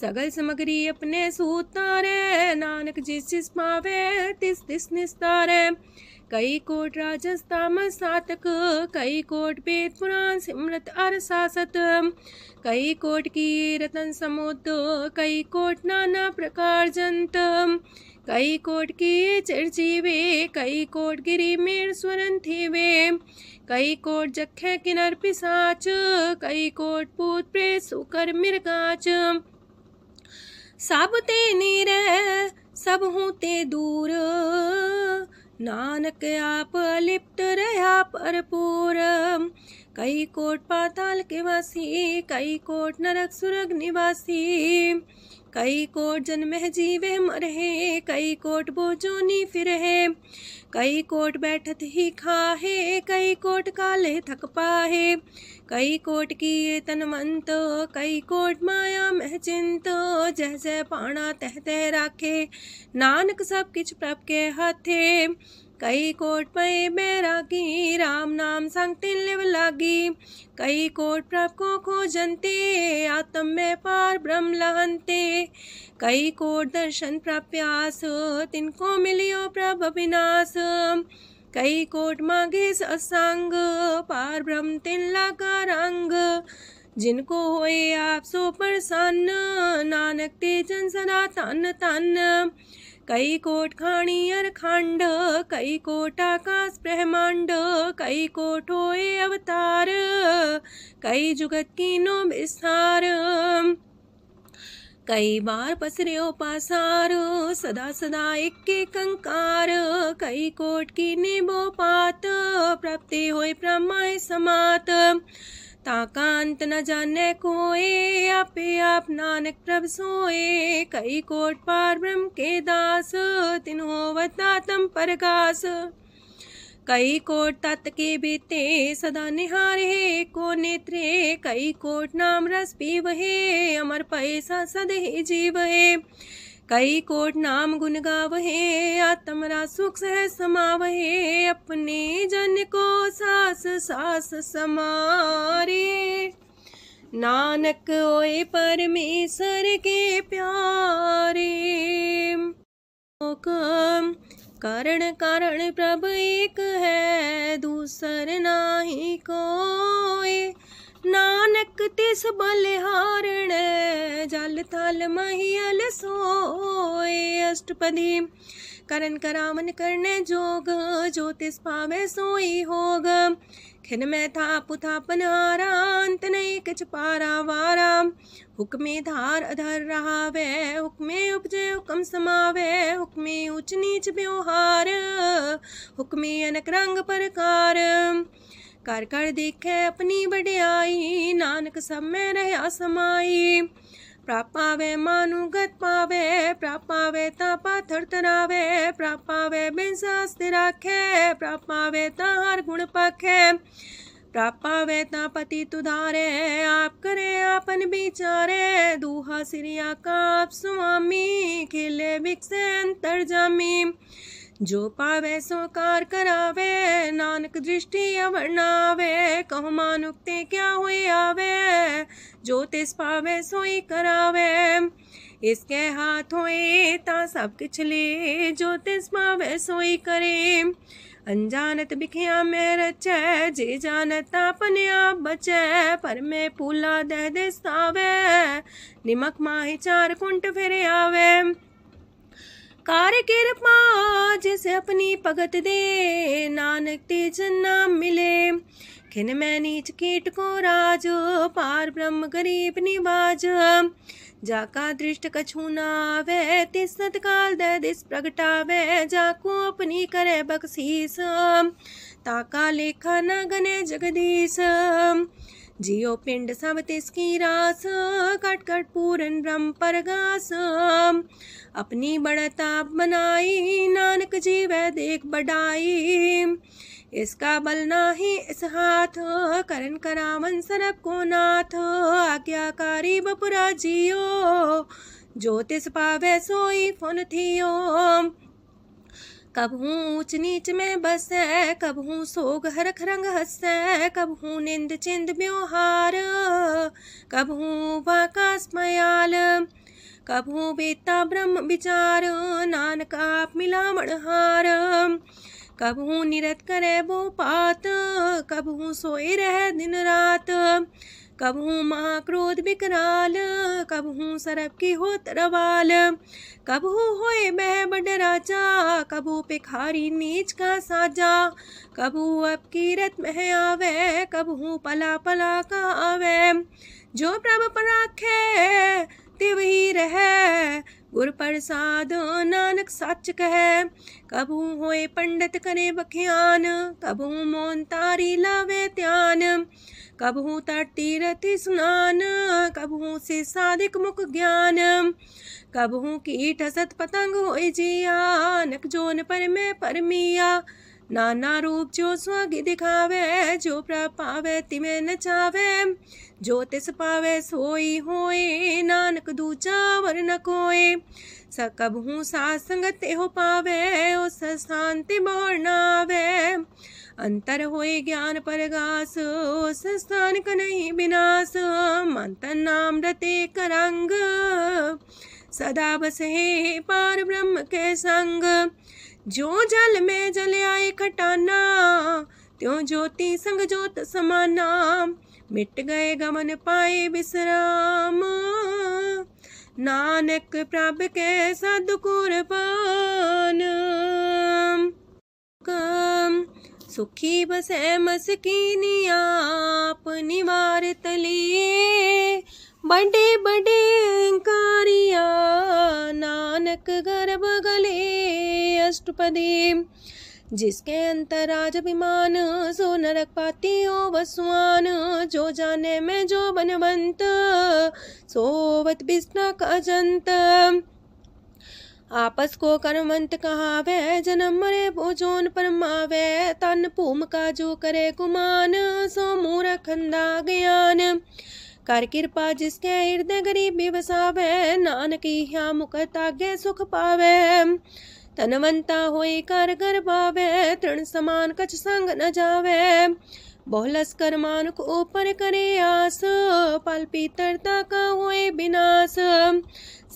सगल समग्री अपने सूतारे, नानक जिस जिस पावे तिस तिस निस्तारे। कई कोट राजस तामस सातक, कई कोट वेद पुराण सिमरत अर सासत। कई कोट की रतन समुद्र, कई कोट नाना प्रकार जंत। कई कोट की चिरजीवे, कई कोट गिरी मेर स्वरन थीवे। कई कोट जखे किनर पिसाच, कई कोट पूत प्रेत सुकर मिर्गाच। सब ते नीरे सब हूँ ते दूर, नानक आप लिप्त रहा भरपूर। कई कोट पाताल के वासी, कई कोट नरक सुरग निवासी। कई कोट जन्मह जीवे मरहे, कई कोट बोझोनी फिरहे। कई कोट बैठत ही खाहे, कई कोट काले थक पाहे। कई कोट किए तनमंत, कई कोट माया मह चिंत। जह जह पाणा तह तह राखे, नानक सब किछ प्रभ के हाथे। कई कोट पए बैरागी, राम नाम संग तिन लिव लागी। कई कोट प्रभ को खोजंते, आत्म में पार ब्रह्म लहंते। कई कोट दर्शन प्रप्यास, तिनको मिलियो प्रभ अविनाश। कई कोट मांगे सत्संग, पार ब्रह्म तिन लागा रंग। जिनको होए आप सो प्रसन्न, नानक ते जन सदा तन तन। कई कोट खाणी अर खंड, कई कोट आकाश ब्रह्मांड। कई कोट होए अवतार, कई जुगत कीनो विस्तार। कई बार पसर्यो पासार, सदा सदा एक कंकार। कई कोट की निबो पात, प्राप्ति होए प्रमाय समात। ताका अंत न जाने कोय, आपे आप नानक प्रभ सोए। कई कोट पार ब्रह्म के दास, तिन होवत आत्म परगास। कई कोट तत् के बीते, सदा निहारे को नेत्रे। कई कोट नाम रस पीवहे, अमर पैसा सदहि जीवहे। कई कोट नाम गुण गावहे, आत्मरा सुख सह समावहे। अपने जन को सास सास समारे, नानक होए परमेश्वर के प्यारे। कारण कारण प्रभ एक है, दूसर नाही कोय। नानक तिस बलिहारण, जल थल महियल सोय। अष्टपदी करन करावन करने जोग, जो तिस पावे सोई होग। खिन में था पुथापन हारा, अंत नहीं किछ पारा वारा। हुक्मे धार अधर रहावे, हुक्मे उपजे हुक्म समावे। हुक्मे ऊंच नीच व्यवहार, हुक्मे अनक रंग प्रकार। कर कर देखे अपनी बड़ियाई, नानक सब में रहा समाई। प्राप पावे मानुगत पावे, प्राप पावे ता पाथर तरावे। प्राप पावे बिन शास्त्र राखे, प्राप पावे ता हर गुण पाखे। प्राप पावे ता पति तुधारे, आप करे आपन विचारे। दूहा सिरिया का आप स्वामी, खिले बिकसे अंतर जामी। जो पावे सो कार करावे, नानक दृष्टि अवर्णावे। कहु मानुक्ते क्या हुए आवे, जो तिस पावे सोई करावे। इसके हाथ होए ता सब किछ ले, जो तिस पावे सोई करे। अनजानत बिखिया में रचै, जे जानत अपने आप बचै। पर में पूला दह दिसावे, निमक माही चार कुंट फिर आवे। कार कृपा जिसे अपनी भगत दे, नानक तेज नाम मिले। खिन में नीच कीट को राज, पार ब्रह्म गरीब निवाज। जाका दृष्ट कछु न आवे, तिस सतकाल दह दिस प्रगटावे। जाको अपनी करे बख्शीस, ताका लेखा न गने जगदीश। जियो पिंड सब तिसकी रास, कट कट पूरन ब्रह्म परगास। अपनी बढ़ता बनाई, नानक जीवै देख बढ़ाई। इसका बल नाही इस हाथ, करन करावन सरब को नाथ। आज्ञाकारी बपुरा जियो, जो तिस पावे सोई फुन थियो। कबहू ऊंच नीच में बसै, कबहू सोग हरख रंग हंसै। कबहू निंद चिंद व्यवहार, कबहू वाकास मयाल। कबहू बेता ब्रह्म विचार, नानक आप मिलावण हार। कबहू निरत करे वो पात, कबहू सोए रह दिन रात। कबहू महाक्रोध विकराल, कबहू सरब की होत रवाल। कबहू होए बह बड़ राजा, कबहू भिखारी नीच का साजा। कबहू अब कीरत में आवे, कबहू पला पला का आवे। जो प्रभ पर राखे तिव ही रहे, गुर प्रसाद नानक सच कहे। कबहू होए पंडित करे बख्यान, कबहू मौन तारी लावे ध्यान। कबहू तट तीरथि स्नान, कबहू से साधिक मुख ज्ञान। कबहू कीट हसत पतंग होए जिया, नक जोन पर में परमिया। नाना रूप जो स्वागी दिखावे, जो प्रभ पावे तिमें नचावे। जो तिस पावे सोई होए, नानक दूजा वर न कोय। सकबहू साथ संगत हो पावे, उस शांति मोर नावे। अंतर होए ज्ञान परगास, उस स्थान का नहीं विनाश। मंतन नाम रते करंग, सदा बसे पार ब्रह्म के संग। जो जल में जल आए खटाना, त्यों ज्योति संग ज्योत समाना। मिट गए गमन पाए विश्राम, नानक प्रभ के सद्कुरबान। सुखी बसे मस्कीनी आप निवार तलिए। बड़े बड़े कारिया, नानक गर्भ गले। अष्टपदी जिसके अंतराज अभिमान, सो नरक पाती हो वसुआन। जो जाने में जो बनवंत, सोवत बिस्ना का जंत। आपस को कर्मवंत कहावे, जन्म मरे भोजोन परमावे। तन भूम का जो करे गुमान, सो मूर्ख अंधा ज्ञान। कर कृपा जिसके हृदय गरीबी बसावे, नानक यहाँ मुख तागे सुख पावे। तनवंता होई कर घर पावे, तृण समान कछ संग न जावे। बहुलस कर मानुक ऊपर करे आस, पल पीतरता का होए विनाश।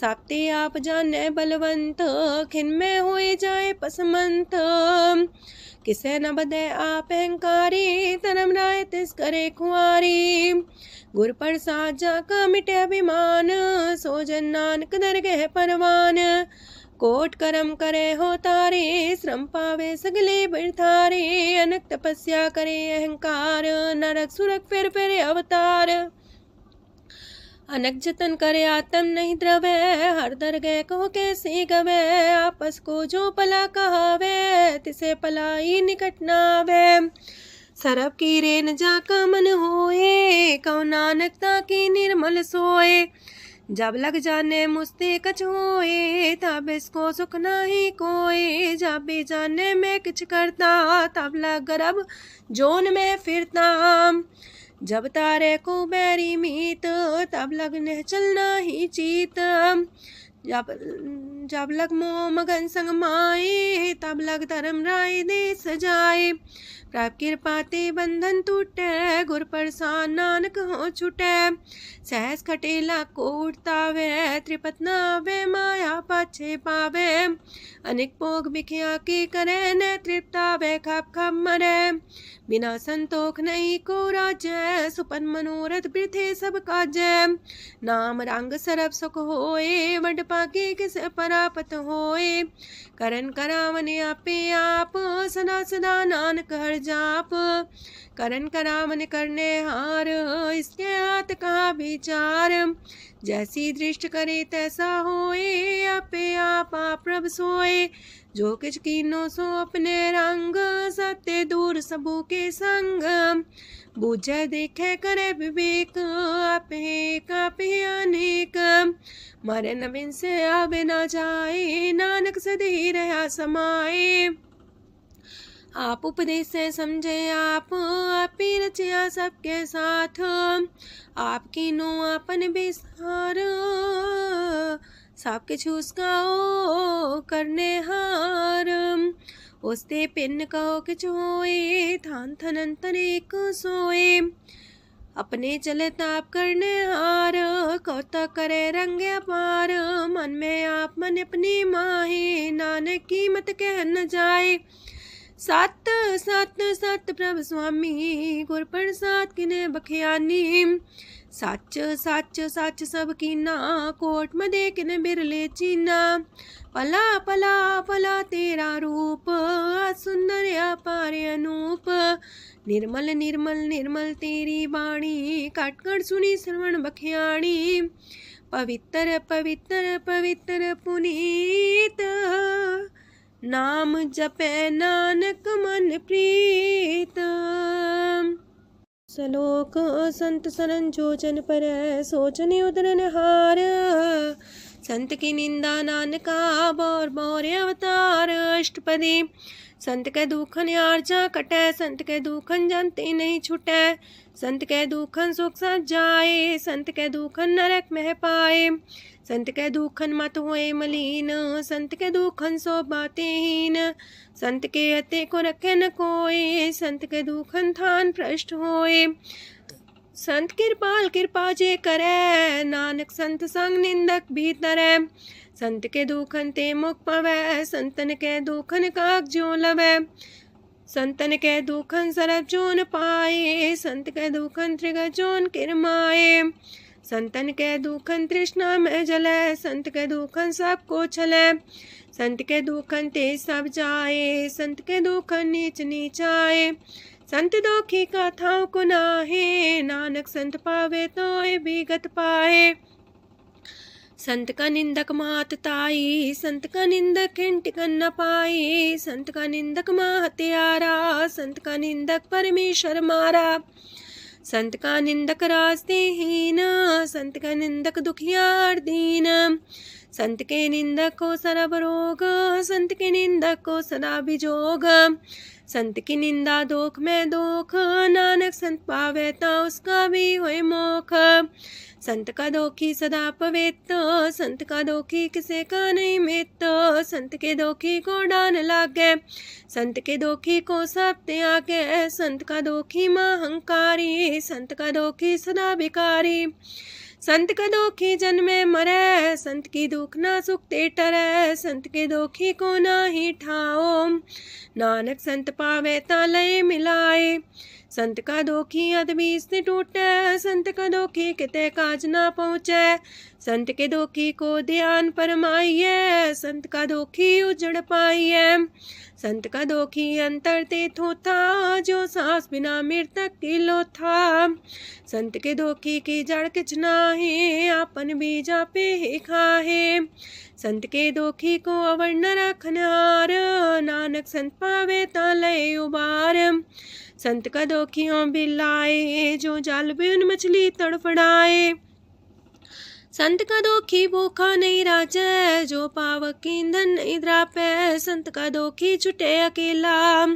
साप्ते आप जाने बलवंत, खिन में होए जाए पसमंत। किसे न बदे आप अहंकारी, धर्म राय तिस करे खुआरी। गुर प्रसाद जाका मिटे अभिमान, सो जन नानक दरगह परवान। कोट करम करे हो तारे, श्रम पावे सगले बिरथारे। अनक तपस्या करे अहंकार, नरक सुरक फिर अवतार। अनक जतन करे आत्म नहीं द्रवे, हर दरगह को कैसे गवे। आपस को जो पला कहावे, तिसे पलाई निकट नावे। सरब की रेन जाका मन होए, कौ नानकता की निर्मल सोए। जब लग जाने मुझते कछ होए, तब इसको सुख नाही कोई। जब भी जाने में किछ करता, तब लग गर्भ जोन में फिरता। जब तारे को बैरी मीत, तब लगने चलना ही चीत। जब लग मोह मगन संग माए, तब लग धर्म राय दे सजाए। प्रभ कृपा ते बंधन टूटे, गुर प्रसाद नानक हो छूटे। सहस खटेला को उठतावे, त्रिपत नावे माया पाछे पावे। अनेक भोग बिखिया की करे, न तृप्तावे खप खप मरे। बिना संतोख नहीं को राजय, सुपन मनोरथ वृथे सब काजय। नाम रंग सरब सुख होए, वड पाके किस परापत होए। करन करावन आपे आप, सदा सदा नानक हर जाप। करन करावन करने हार, इसके हाथ का विचार। जैसी दृष्ट करे तैसा होए, आपे आप प्रभ सोए। जो किछ कीनो सो अपने रंग, सत्य दूर सबू के संग। बूझे देखे करे विवेक, आपे अनेक। मरे नवीन से आवे ना जाए, नानक सदी रहा समाए। आप उपदेश से समझे आप ही रचिया सबके साथ। आपकी नो आपन विस्तार, सब किछु उसका ओ करने हार। उसते पिन कहो किछु होए, थान थन अंतर एक सोए। अपने चले ताप करने हार, कौतक करे रंग अपार। मन में आप मन अपनी माहे, नानक की मत कह न जाए। सत सत सत प्रभ स्वामी, गुर प्रसाद किने बखियानी। सच सच सच सब कीना, कोट मदे किने बिरले चीना। पला पला पला तेरा रूप, सुंदर अपार अनूप। निर्मल निर्मल निर्मल तेरी बाणी, काटकर सुनी श्रवण बखियाणी। पवित्र पवित्र पवित्र पुनीत, नाम जपे नानक मन प्रीत। सलोक संत सरन जो जन पर, सोचन उदरन हार। संत की निंदा नानका, बौर बौर अवतार। अष्टपदी संत के दुखन आर्जा कटे, संत के दुखन जानते नहीं छुटे। संत के दुखन सुख सज जाए, संत के दुखन नरक में पाए। संत के दुखन मत होए मलीन, संत के दुखन सो बातें हीन। संत के अते को रखे न कोई, संत के दुखन थान भ्रष्ट होए। संत कृपाल कृपा जे करे, नानक संत संग निंदक भीतरे। संत के दुखन ते मुख पवै, संतन के दुखन काक जो लवै। संतन के दुखन सरब जोन पाए, संत के दुखन त्रिग जोन किरमाए। संतन के दुखन तृष्णा में जले, संत के दुखन सबको छले। संत के दुखन ते सब जाए, संत के दुखन नीच नीचाए। संत दोखी कथाओं को नाहे, नानक संत पावे तो विगत पाए। संत का निंदक मात ताई, संत का निंदक खिंटिकन न पाई, संत का निंदक माँ हत्यारा, संत का निंदक परमेश्वर मारा। संत का निंदक रास्ते हीन, संत का निंदक दुखियार दीन, संत के निंदक को सरब रोग, संत के निंदक को सदा बिजोग। संत की निंदा दोख में दोख, नानक संत पावे ता उसका भी होए मोख। संत का दोखी सदा पवित्र, संत का दोखी किसे का नहीं मित, संत के दोखी को डान लागे, संत के दोखी को सब त्यागे, संत का दोखी महांकारी, संत का दोखी सदा भिकारी। संत का दोखी जन्मे मरे, संत की दुख ना सुख ते टरे, संत के दोखी को ना ही ठाओ, नानक संत पावे ता लय मिलाए। संत का दोखी अदबीस से टूटे, संत का दोखी किते काज ना पहुँचे, संत के दोखी को ध्यान परमाइए, संत का दोखी उजड़ पाइए। संत का दोखी अंतर ते थोथा, जो सांस बिना मृतक की लोथा। संत के दोखी की जड़ किछ नाहे, आपन बीजा पे ही खाहे। संत के दोखी को अवर न रखनहार, नानक संत पावे ता लय उबार। संत का दोखियों बिलाए, जो जाल बिन मछली तड़फड़ाए। संत का दोखी भूखा नहीं राजे, जो पावक ईंधन नहीं द्रापे। संत का दोखी छुटे अकेला,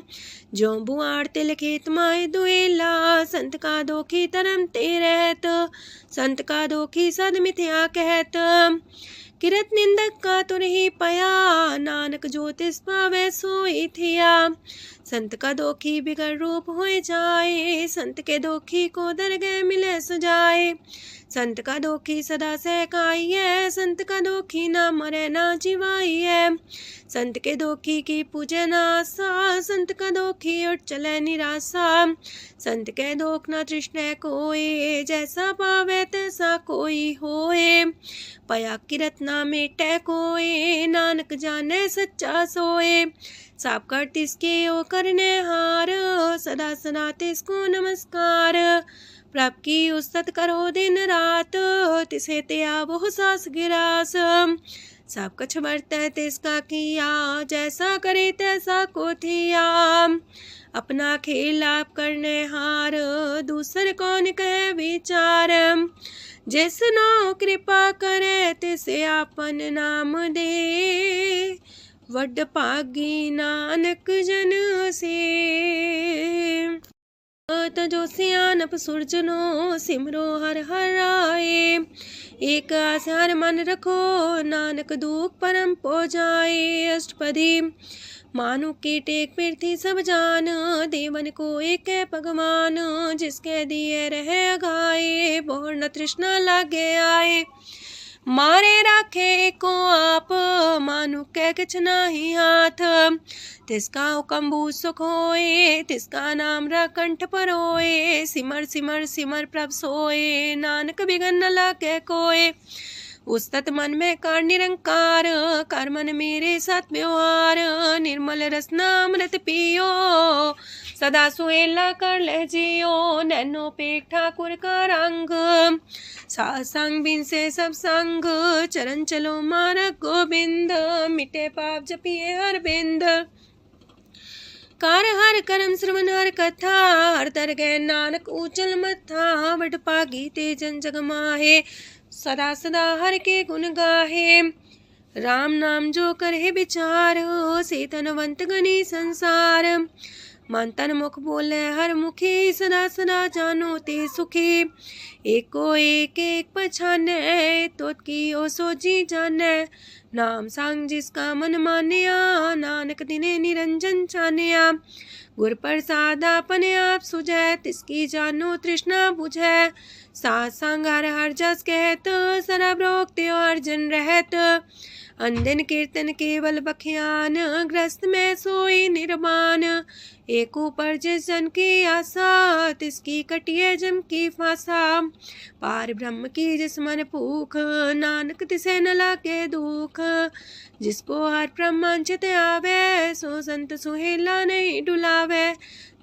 जो बुआड़ तिल खेत माए दुएला। संत का दोखी तरम ते रहत, संत का दोखी सद मिथ्या कहत। किरत निंदक का तुर ही पया, नानक जो तिस पावे सोई थिया। संत का दोखी बिगड़ रूप होए जाए, संत के दोखी को दरगह मिले सुजाए। संत का दोखी सदा सहकाइए, संत का दोखी ना मरे ना जिवाइए। संत के दोखी की पूजे ना आशा, संत का दोखी उठ चले निराशा। संत के दोख ना तृष्णा कोई, जैसा पावे तैसा कोई होए। पया किरत ना मेटे कोई, नानक जाने सच्चा सोए। साप कर तिसके ओ करने हार, सदा सदा तिसको नमस्कार। प्रभ की उस्तत करो दिन रात, तिसे त्या वो सास गिरास। सब कछ बरतै तिसका किया, जैसा करे तैसा को थिया। अपना खेल आप करने हार, दूसर कौन कहे विचार। जिसनो कृपा करे तिसे आपन नाम दे, वड पागी नानक जन से। जो सियानप सुरजनो, सिमरो हर हर आए। एक आसार मन रखो, नानक दुख परम पो जाए। अष्टपदी मानु के टेक पृथ्वी सब जान, देवन को एक है भगवान। जिसके दिए रहे अघाए, बोर न तृष्णा लागे आए। मारे राखे को आप, मानु के किछ नाही हाथ। तिसका हुक्म सुख होए, तिसका नाम रकंठ पर होए। सिमर सिमर सिमर प्रभ सोए, नानक बिगन न लागे कोय। उस्तत मन में कर निरंकार, कर मन मेरे साथ व्यवहार। निर्मल रसना अमृत पियो, सदा सुहेला कर ले जियो। नैनो पेट ठाकुर का रंग, सासंग बिन से सब संग। चरण चलो मार्ग गोविंद, मिटे पाप जपिए हर बिंद। कार हर करम श्रवण हर कथा, हर दरगह नानक ऊचल मथा। वड पागी ते जन जग माहे, सदा सदा हर के गुण गाहे। राम नाम जो करे विचार, से तनवंत गनी संसार। मन तन मुख बोले हर मुखी, सदा सदा जानो ते सुखी। एको एक एक पछाने, तोत की ओ सोजी जाने। नाम सांग जिसका मन मानिया, नानक दिने निरंजन छानिया। गुर प्रसाद अपने आप सुझै, तिसकी जानो तृष्णा बुझै। साथ संग हर हर जस कहत, सरब रोग त्यो अर्जन रहत। अंदिन कीर्तन केवल बख्यान, ग्रस्त में सोई निर्माण। एक ऊपर जिस जन की आशा, तिसकी कटिए जम की फांसा। पार ब्रह्म की जिस मन भूख, नानक तिसे न लागे दुख। जिसको हर ब्रह्मांचित आवे, सो संत सुहेला नहीं डुलावे।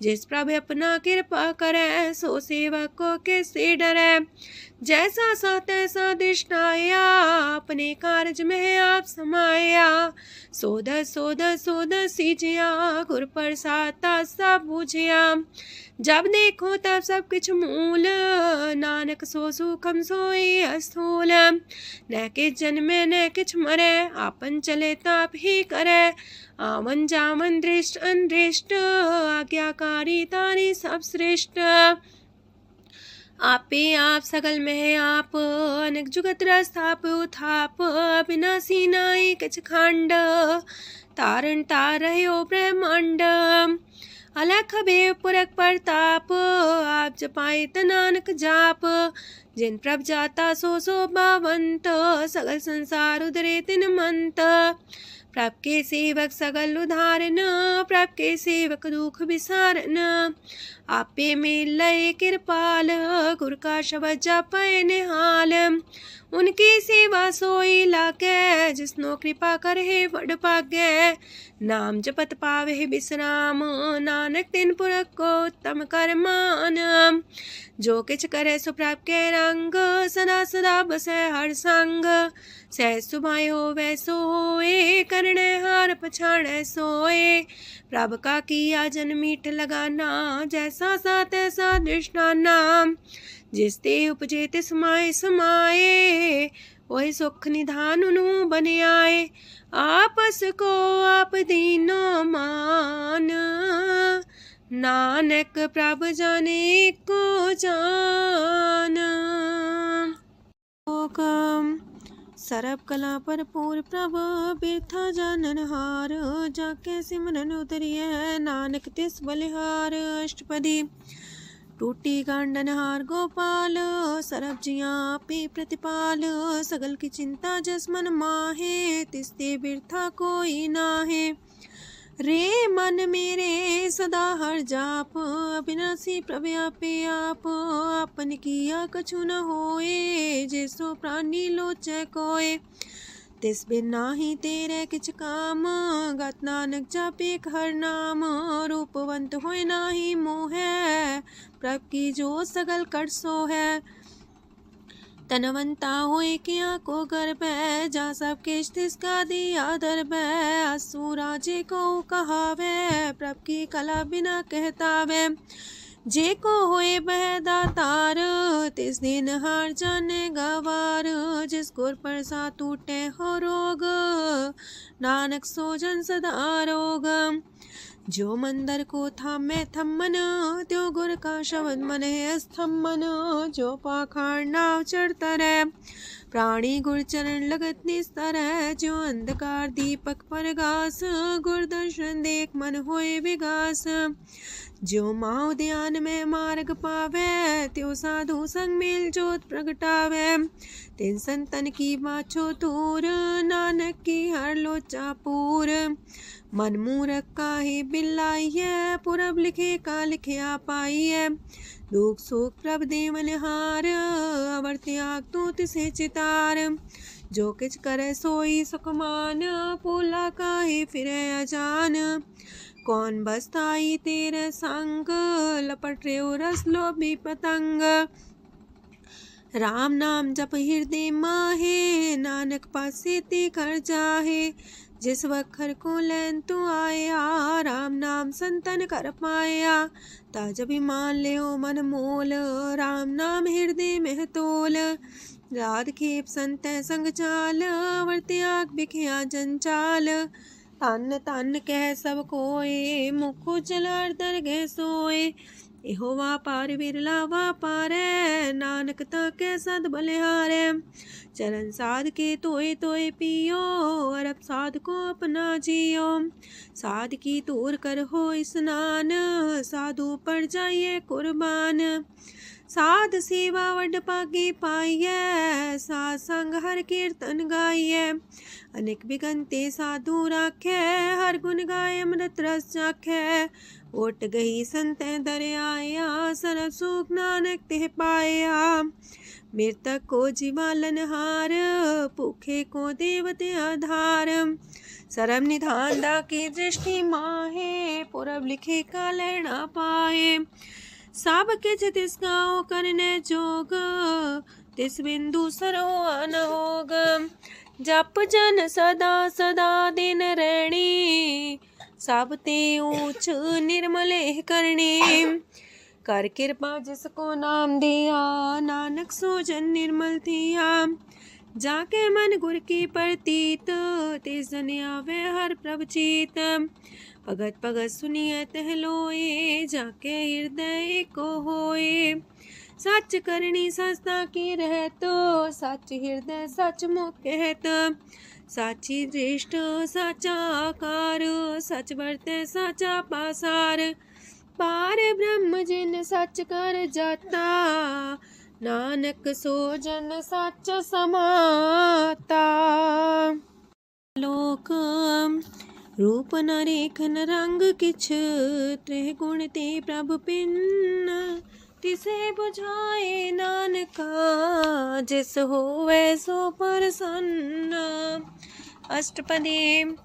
जिस प्रभु अपना कृपा करे, सो सेवक को कैसे डरे। जैसा सा तैसा दृष्टाया, अपने कार्य में आप समाया। सोध सोध सोध सीजिया, गुर प्रसाद सब बुझिया। जब देखो तब सब कुछ मूल, नानक सो सुखम सोई अस्थूल। न किछ जन्मे न किछ मरे, आपन चले ताप ही करे। आवन जावन दृष्ट अनदृष्ट, आज्ञाकारी तारी सब श्रेष्ठ। आपे आप सगल में आप, अनेक जुगत रस्थाप उथाप। विनाशी नाई किछ खंड, तारण तार रह्यो ब्रह्मांड। अलख भेव पुरख प्रताप, आप जपाए नानक जाप। जिन प्रभ जाता सो शोभावंत, सगल संसार उधरे तिन मंत। प्रभ के सेवक सगल उधारन, प्रभ के सेवक दुख विसारन। आपे में लय कृपाल, गुर का शब्द जपै निहाल। उनकी सेवा सोई लागे, जिसनो कृपा करे बड़ भागे। नाम जपत पावे विश्राम, नानक तिन पुरख को उत्तम कर मान। जो किछ करे सो प्रभ के रंग, सदा सदा बसै हर संग। सह सुभाए होवे सो होए, करणे हार पछाड़े सोए। प्रभ का किया जन मीठ लगाना, जैसा सा तैसा दृष्टाना। जिस ते उपजे तिस माए समाए, वही सुख निधान उनु बन आए। आपस को आप दीनो मान, नानक प्रभ जाने को जान। सरब कला भरपूर प्रभ, बिरथा जानन हार। जाके सिमरन उतरिए, नानक तिस बलिहार। अष्टपदी। टूटी गांडन हार गोपाल, सरब जिया पे प्रतिपाल। सगल की चिंता जस मन माहे, तिसते बिरथा कोई नाहे। रे मन मेरे सदा हर जाप, अविनाशी प्रभ आपे आप। आपन किया कछु न होए, जैसो प्राणी लोचै कोय। तिस बिन नाही तेरे किछ काम, गत नानक जापे हर नाम। रूपवंत होय नाही मोह, प्रभ की जो सगल कर सो है। तनवंता होए किया को गर्भ, जा सब किश तिसका दिया दर्भ। असु राजे को कहावे, प्रभ की कला बिना कहतावे। जे को होए बह दातार, तिस दिन हार जाने गवार। जिस गुर प्रसाद टूटे हो रोग, नानक सो जन सदा रोग। जो मंदर को थामे थम्मन, त्यो गुर का शब्द मन है स्तम्भन। जो पाखार नाव चढ़ता रहे, प्राणी गुर चरण लगत निस्तर है। जो अंधकार दीपक पर घास, गुर दर्शन देख मन होए विगास। जो माओ ध्यान में मार्ग पावे, त्यो साधु संग मेल जोत प्रगटावे। तिन संतन की बाछो तूर, नानक की हर लोचा पूर। मन मूरख काहे बिल्लाइए, पुरब लिखे का लिखिया पाइए। दुख सुख प्रभ देवन हार, अवर त्याग तू तिसे चितार। जो किछ करे सोई सुखमान, पोला काहे फिरे अजान। कौन बसताई तेरे संग, लपट रे रस लोभी पतंग। राम नाम जप हृदय माहे, नानक पासे ते कर जाहे। जिस वखर को लैन तू आया, राम नाम संतन कर पाया। ताज अभिमान ले मन मोल, राम नाम हृदय में तोल। राध खेप संत संग चाल, अवर त्याग बिखिया जंचाल। तन तन कह सब कोय, मुख जलार दरगह सोए। एहो वापार विरला वापारै, नानक ताके सद बलिहारै। चरण साध के तोय तोय पियो, अरब साध को अपना जियो। साध की तोर कर हो स्नान, साधु पर जाइए कुर्बान। साध सेवा वड पागे पाइए, साध संग हर कीर्तन गाइए। अनेक बिगंते साधु राखे, हर गुण गाय अमृत रस चाखे। ओट गई संत दर आया, सरब सुख नानक तिह पाया। मृतक को जीवालनहार, भूखे को देवते आधार। सरम निधान दा की दृष्टि माहे, पूरब लिखे का लेना पाए। सब किछ तिस गाओ करने जोग, तिस बिंदु सरो अनहोग। जप जन सदा सदा दिन रैणी, सब ते ऊंच निर्मले करणी। कर कृपा जिसको नाम दिया, नानक सो जन निर्मल थिया। जाके मन गुर की प्रतीत, तिस जन आवे हर प्रभ चीत। भगत भगत सुनिए तह लोए, जाके हृदय को होए। सच करनी सस्ता की रहत, सच हृदय सच मुख कहत। साची दृष्ट साचा आकार, सच बरते साचा पासार। पार ब्रह्म जिन सच कर जाता, नानक सो जन सच समाता। लोक रूप न रेखन रंग किछ, त्रिह गुण ते प्रभ पिन्न। तिसे बुझाए नानका, जिस होवे सो प्रसन्न। अष्टपदी।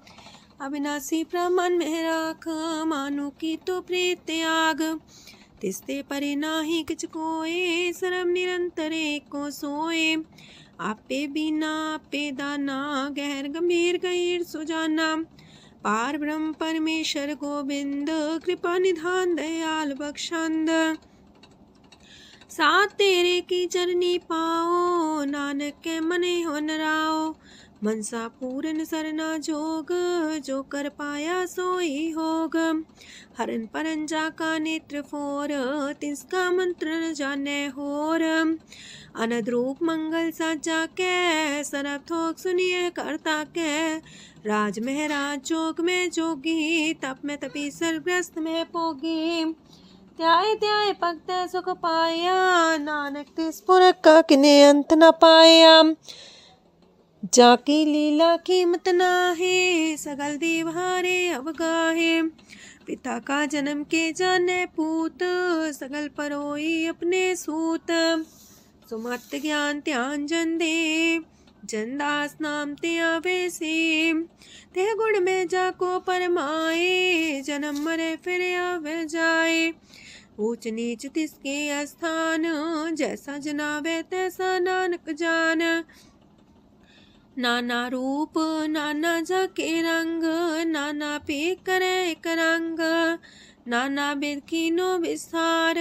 अविनाशी प्रमन में राख, मानु की तो प्रीत त्याग। तिसते परे नाही किछ कोय, सरम निरंतर एको सोए। आपे बिना आपे दाना, गहर गंभीर गहीर सुजाना। पार ब्रह्म परमेश्वर गोविंद, कृपा निधान दयाल बख्शंद। साथ तेरे की चरनी पाओ, नानक के मने हो नराओ। मनसा पूरन सरना जोग, जो कर पाया सोई होग। हरन परन जाका नेत्र फोर, तिसका मंत्र न जाने होर। अनद रूप मंगल साजा के, सरब थोक सुनिए करता के। राज महराज जोग में जोगी, तप में तपी सरग्रस्त में पोगी। त्याय त्याय भक्त सुख पाया, नानक तिस पुरख का किने अंत न पाया। जाकी लीला कीमत नाहे, सगल देव हारे अवगाहे। पिता का जन्म के जाने पूत, सगल परोई अपने सूत। सुमत ज्ञान ध्यान जन दे, जनदास नाम ते आवे से। ते गुण में जाको परमाए, जन्म मरे फिर आवे जाए। ऊंच नीच तिसके स्थान, जैसा जनावे तैसा नानक जान। नाना रूप नाना जाके रंग, नाना पे करे एक रंग। नाना वेद कीनो विस्तार,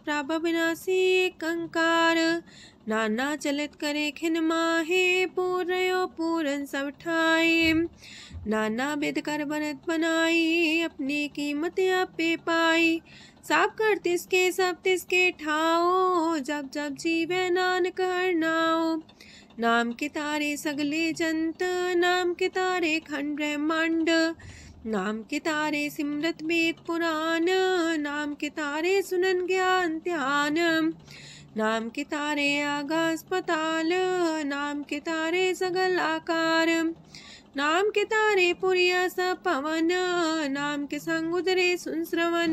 प्रभ विनाशी एक अंकार। नाना चलित करे खिन माहे, पूर्यो पूरन सब ठाए। नाना वेद कर बनत बनाई, अपनी कीमत आपे पाई। सब कर तिसके सब तिसके ठाओ, जब जब जीवे नानक हर नाओ। नाम के तारे सगले जंत, नाम के तारे खंड ब्रह्मांड। नाम के तारे सिमरत वेद पुराण, नाम के तारे सुनन ज्ञान ध्यान। नाम के तारे आकाश पताल, नाम के तारे सगल आकार। नाम के तारे पुरिया सब पवन, नाम के संग उदरे सुन श्रवण।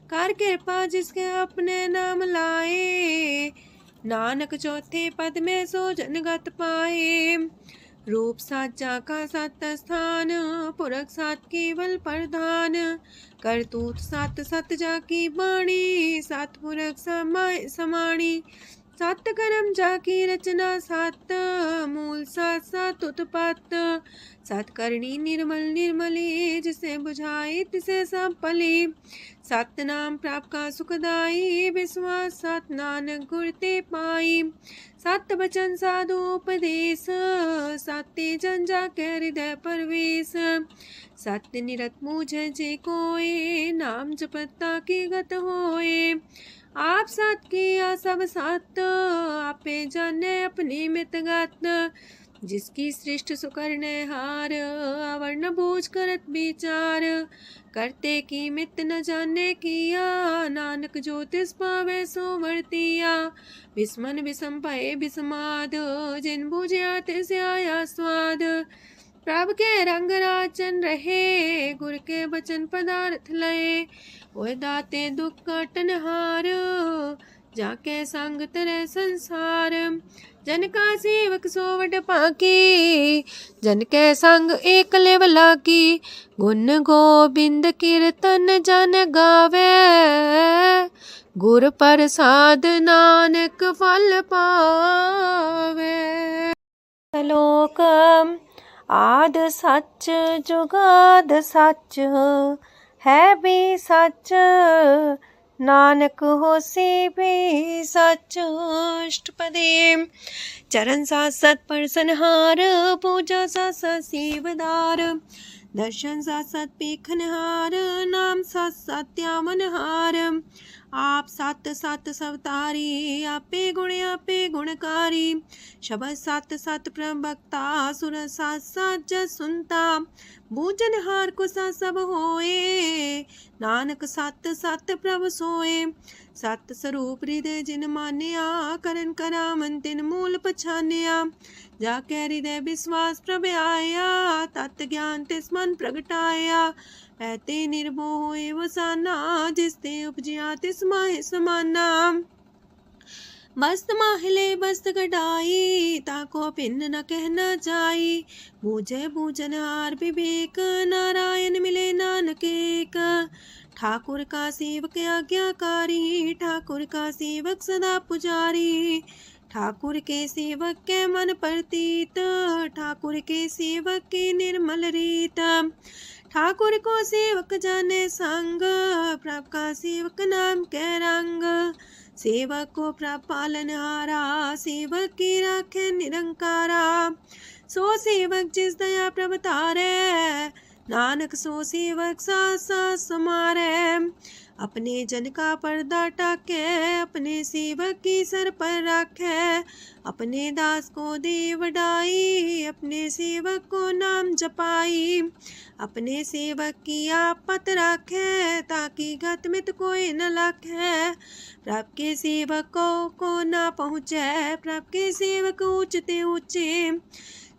कर कृपा जिसके अपने नाम लाए, नानक चौथे पद में सो जनगत पाए। रूप साचा का सत स्थान, पुरख सात केवल प्रधान। करतूत सत सत जाकी बाणी, सात पुरख समाय समाणी। सत कर्म जाकी रचना सत, मूल सात सात उत्पत्त। सत करणी निर्मल निर्मली, जिसे बुझाई तिसे सब पली। सत नाम प्राप्त का सुखदाई, विश्वास सत नानक गुर ते पाई। सत बचन साधु उपदेश, सत्य जन जाके हृदय परवेश। सत्य निरत मुझे जे कोय, नाम जपता की गत होए। आप सत किया सब सत, आपे जाने अपनी मित गत। जिसकी सृष्टि सुकरने हार, अवर्ण बूझ करत विचार। करते की मित न जाने किया, नानक जो तिस पावे सो वर्तिया। विस्मन विषम भये विषमाद, जिन बुझिया तिस आया स्वाद। प्रभ के रंग राचन रहे, गुर के बचन पदार्थ लये। ओए दाते दुख काटन हार, जाके संग तेरे संसार। जन का सेवक सो वड पाकी, जन के संग एक लेवला की। गुण गोबिंद कीर्तन जन गावे, गुर प्रसाद नानक फल पावे। श्लोक आद सच जुगाद सच, है भी सच नानक होसी भी सच। अष्टपदी। चरण साथ सत परसनहार, पूजा साथ साथ सेवदार। दर्शन साथ साथ पेखनहार, नाम साथ साथ त्यामनहार। आप सत सत सवतारी, आपे गुणकारी। शबद सत सत प्रवक्ता, सुर साथ साथ जस सुनता। बूझनहार को सा सब होए, नानक सत सत प्रभ सोए। सत स्वरूप हृदय जिन मानिया, करन करामन तिन मूल पछानिया। जाके हृदय विश्वास प्रभ आया, तत् ज्ञान तिस मन प्रगटाया। ऐते निर्भो होए वसाना, जिसते उपजिया तिस माहि समाना। मस्त माहिले बस्त कटाई, ताको भिन्न न कहना जाई। बूझे बूझनहार विवेक, नारायण मिले नानक एक। ठाकुर का सेवक आज्ञाकारी, ठाकुर का सेवक सदा पुजारी। ठाकुर के सेवक के मन प्रतीत, ठाकुर के सेवक के निर्मल रीत। ठाकुर को सेवक जाने संग, प्रभ का सेवक नाम के रंग। सेवक को प्रभ पालनहारा, सेवक की राखे निरंकारा। सो सेवक जिस दया प्रभ तारे, नानक सो सेवक साथ साथ समारे। अपने जन का पर्दा टाके, अपने सेवक की सर पर रखे। अपने दास को दे वडाई, अपने सेवक को नाम जपाई। अपने सेवक की आपत राखे, ताकि गत मित कोई न लाखे। प्रभ के सेवकों को ना पहुँचे, प्रभ के सेवक ऊंचते ऊंचे।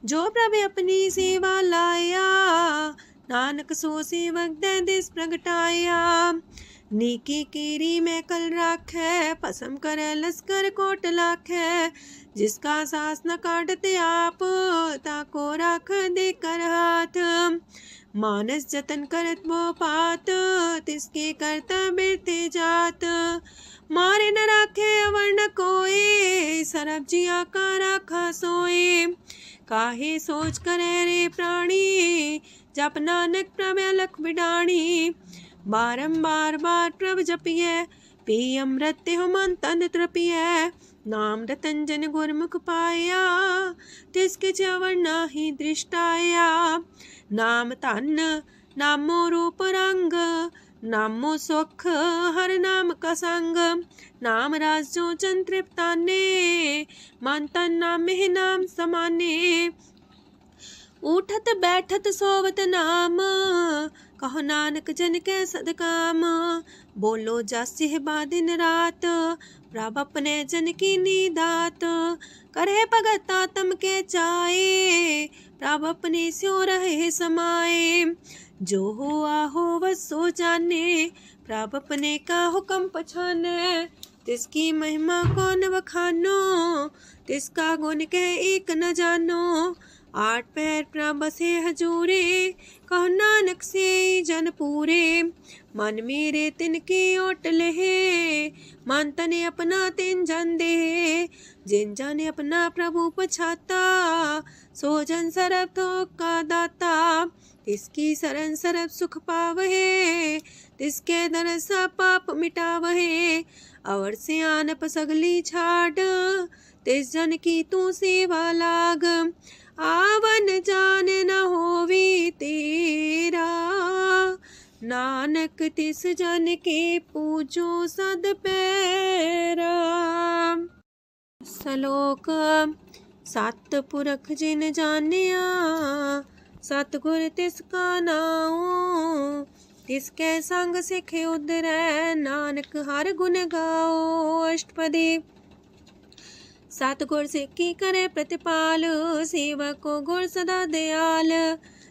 जो प्रभु अपनी सेवा लाया, नानक सो सेवक दे दिस प्रगटाया। नीकी कीरी में कल राखे, पसम करे लश्कर कोट लाखे। जिसका सास न काटते आप, ताको राख दे कर हाथ। मानस जतन करत वो पात, तिसके कर्तव्य ते जात। मारे न राखे अवर न कोई, सरब जिया का राखा सोए। काहे सोच करे रे प्राणी, जप नानक प्रभ अलख बिडाणी। बारंबार बार प्रभ जपिए, पी अमृत हो मन तन तृपिए। नाम रतन जन गुरमुख पाया, तिसके चवर नाही दृष्टाया। नाम धन नामो रूप रंग, नामो सुख हर नाम का संग। नाम राज जो जन तृप्ताने, मन तन नाम ही नाम समाने। उठत बैठत सोवत नाम, कहो नानक जन के सदकाम। बोलो जासी है दिन रात, प्रभ अपने जन की नीदात। करे भगत आत्म के चाए, प्रभ अपने स्यो रहे समाए। जो हो आहो वसो जाने, प्रभ अपने का हुक्म पछाने। तिसकी महिमा कौन बखानो, तिसका गुण के एक न जानो। आठ पैर प्रभ बसे हजूरे, कहो नानक से जन पूरे। मन मेरे तिनकी ओट लहे, मन तने अपना तिन जन दे। जिन जन अपना प्रभु पछाता, सो जन सरब थोक का दाता। तिसकी शरण सरब सुख पावहे, तिसके दरसा पाप मिटावहे। अवर से आनप सगली छाड़, तिस जन की तू सेवा लाग। आवन जान न होवी तेरा, नानक तिस जन के पूजो सद पैरा। श्लोक सत पुरख जिन जानिया, सतगुर तिसका नाओ। तिसके संग सिख उदरै, नानक हर गुण गाओ। अष्टपदी। सतगुर सिक्की करे प्रतिपाल, सेवक को गुर सदा दयाल।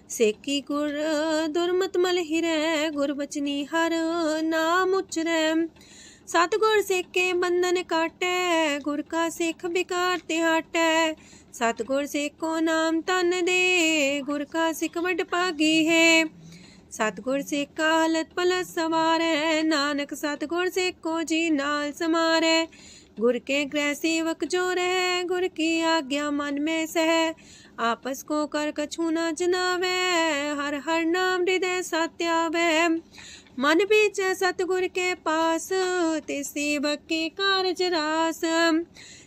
सेकी गुर दुर्मत मल हिरै, गुर बचनी हर नाम उचरै। सतगुर सिख के बंधन काटे, गुर का सिख बिकार ते हटे। सतगुर सिख को नाम तन दे, गुर का सिख वड भागी है। सतगुर सिख का हलत पलत सवारे, नानक सतगुर सिख को जी नाल समारे। गुर के गृह सेवक जो रहे, गुर की आज्ञा मन में सह। आपस को कर कछु न जनावे, हर हर नाम हृदय सत्यावे। मन बीच सतगुर के पास, ते सेवक के कारज रास।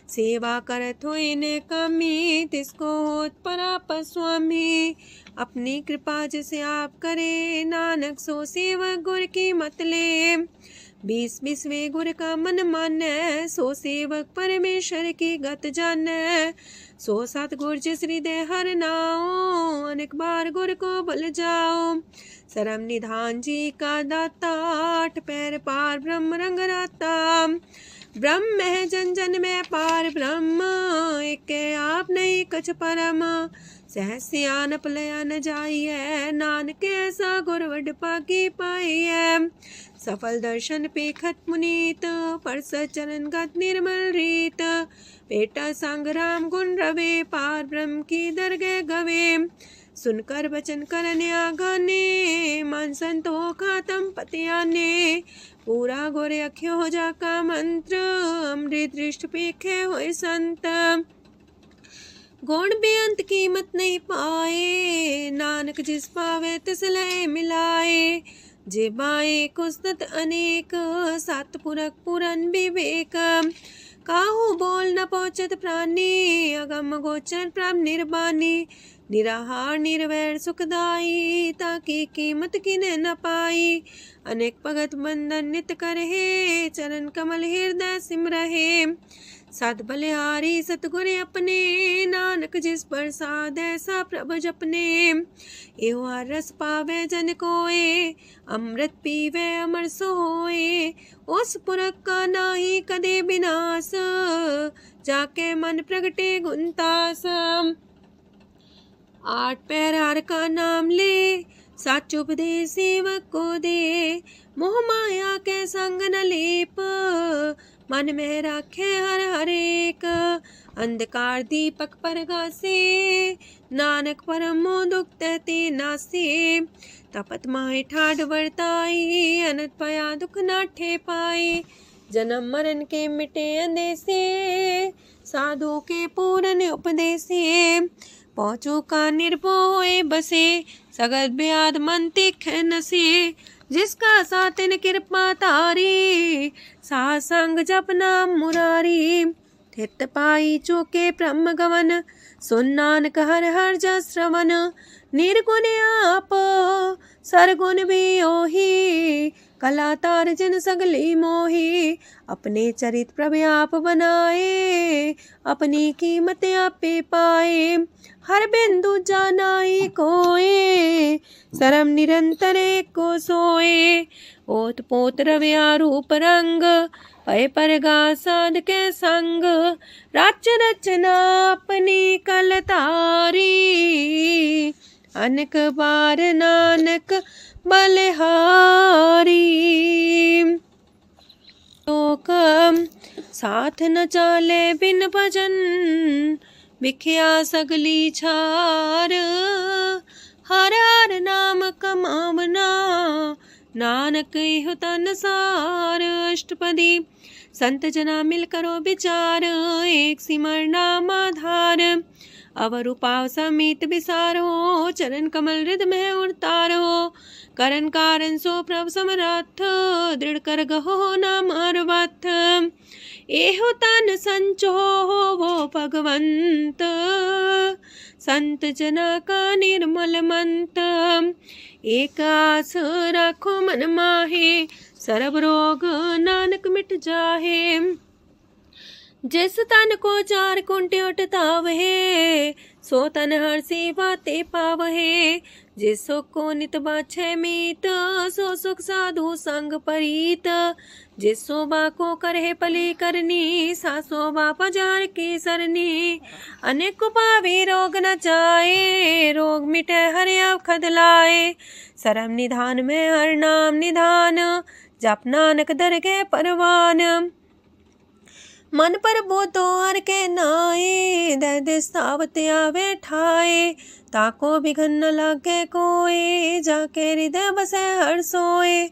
सेवा करत होए ने कमी, तिसको होत पराप स्वामी। अपनी कृपा जिसे आप करे, नानक सो सेवक गुर की मत ले। 20 गुर का मन माने, सो सेवक परमेश्वर की गत जाने। सो सतगुर जिस हृदय हर नाओ, अनेक बार गुर को बल जाओ। सरम निधान जी का दाता, 8 पैर पार ब्रह्म रंग राता। ब्रह्म है जन जन में पार ब्रह्म, एक आप नहीं कछ परम। सहस्यान पलया न जाइए, नानक ऐसा गुर वड पागी पाइए। सफल दर्शन पेखत मुनीत, परस चरण गत निर्मल रीत। बेटा संग राम गुण रवे, पार ब्रह्म की दरगह गवे। सुनकर वचन करने आगाने, मन संत हो खातम पतियाने। पूरा गोरे अख्यो हो जाका मंत्र, अमृत दृष्ट पेखे होए संत। गुण बेअंत कीमत नहीं पाए, नानक जिस पावे तिस लय मिलाए। जेबाए कुस्तत अनेक, सतपुरख पुरन विवेक। काहू बोल न पहुँचत प्राणी, अगम गोचर प्रभ निर्बानी। निराहार निर्वैर सुखदाई, ताकि कीमत किने न पाई। अनेक भगत बंधन नित करहे, चरण कमल हृदय सिमरहे। सत बलिहारी सतगुर अपने, नानक जिस प्रसाद ऐसा प्रभ जपने। एहो हर रस पावे जन कोय, अमृत पीवे अमर सोए। उस पुरख का नाही कदे विनाश, जाके मन प्रगटे गुणतास। 8 पैर हर का नाम ले, सच उपदेश सेवक को दे। मोह माया के संग न लेप, मन में राखे हर हर एक। अंधकार दीपक परगासे, नानक परम मोह दुख तहते नासे। तपत माहे ठाढ़ वर्ताई, अनत पया दुख नाठे पाए। जन्म मरण के मिटे अंदेसे, साधु के पूरन उपदेसे। पहुँचो का निर्भय बसे, सगत ब्याद मन तिख नसे। जिसका सातिन कृपा तारी, साथ संग जप नाम मुरारी। थित पाई चूके ब्रह्म गवन, सुन नानक हर हर जस श्रवण। निर्गुण आप सरगुण भी ओही, कला तार जिन सगली मोही। अपने चरित प्रभ आप बनाए, अपनी कीमत आपे पाए। हर बिंदु जानाई कोए, सरम निरंतर को सोए। ओत पोत रव्या रूप रंग, पय परगा साध के संग। राच रचना अपनी कल तारी, अनेक बार नानक बलिहारी। लोक साथ न चाले बिन भजन, विख्या सगली छार। हर हर नाम कमावना, नानक इह तन सार। अष्टपदी संत जना मिल करो विचार, एक सिमर नाम आधार। अवर उपाव समीत विसारो, चरण कमल हृदय में उतारो। करन कारण सो प्रभ समरथ, दृढ़ कर गहो नाम अर्वथ। एहो तन संचो हो वो भगवंत, संत जना का निर्मल मंत। एक आस राखो मन माहे, सर्व रोग नानक मिट जाहे। जिस तन को 4 कुंटे उठतावहे, सो तन हर सेवा ते पावहे। जिस सुख को नित बाछे मीत, सो सुख साधु संग परीत। जिस शोभा को करहे पली करनी, सा शोभा पजार की सरनी। अनेक पावी रोग न जाए, रोग मिटे हर अवखद लाए। सरम निधान में हर नाम निधान, जप नानक दरगह परवान। मन पर बोधो हर के नाए, दर्द सावत आवे ठाए। ताको बिघन न लागे कोय, जाके हृदय बसे हर सोए।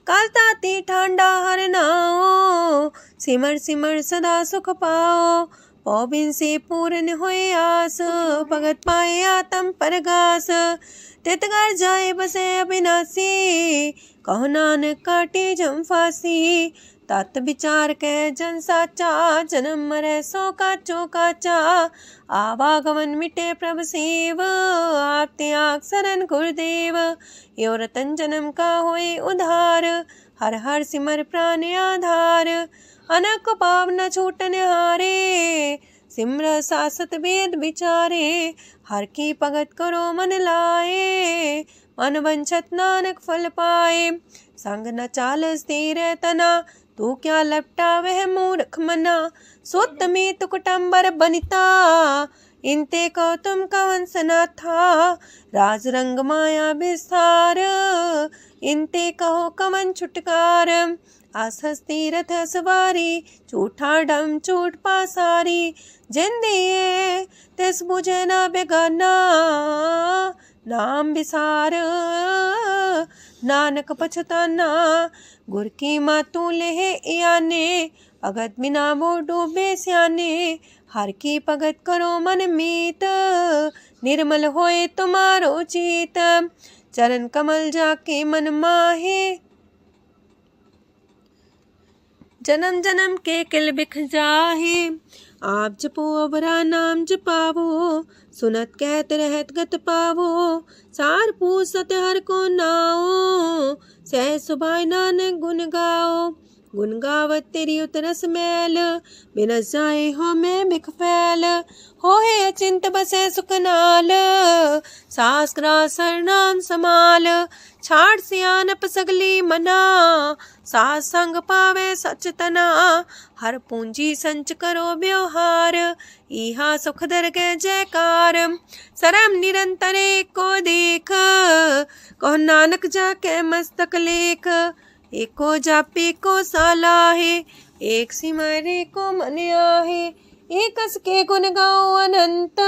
काल ताती ठांडा हर नाओ, सिमर सिमर सदा सुख पाओ। पौबिन से पूर्ण होए आस, भगत पाए आत्म परगास। तितगर जाए बसे अविनाशी, कहो नानक काटे जम फांसी। तत् विचार कह जन साचा, जन्म मरै सो काचो काचा। आवागमन मिटे प्रभ सेव, आप त्याग शरण गुरुदेव। यो रतन जन्म का होए उधार, हर हर सिमर प्राण आधार। अनक पाव न छूटन हारे, सिमर सासत वेद विचारे। हर की भगत करो मन लाए, मन वंछत नानक फल पाए। संग न चाल स्थिर तना, तू क्या लपटा वह मूर्ख मना। सुत में तु कुटुम्बर बनिता, इनते को तुम कवन सना था। राज रंग माया विस्तार, इनते कहो कवन छुटकार। आस हस्ती रथ सवारी, झूठा डम झूठ पासारी। जिन दिए तिस बुझे ना बेगाना, नाम विसार नानक पछताना। गुर की मातू लेहे इयाने, भगत बिना वो डूबे स्याने। हर की भगत करो मन मीत, निर्मल होए तुम्हारो चित। चरण कमल जाके मन माहे, जन्म जन्म के किल बिख जाहे। आप जपो अवरा नाम जपावो, सुनत कहत रहत गत पावो। सार पूछ सत हर को नाओ, सह सुभाय नानक गुन गाओ। गुन गावत तेरी उतरस मैल, बिनस जाए हो मैं बिख फैल। होए अचिंत बसे सुख नाल, सास ग्रास हर नाम समाल। छाड़ सियानप सगली मना, सास संग पावे सच तना। हर पूंजी संच करो व्यवहार, इहा सुख दरगह जयकार। सरम निरंतर एको देख, कहो नानक जाके मस्तक लेख। एको जापे को सालाहे, एक सिमरे को मन आहे। एक अस के गुण गाओ अनंत,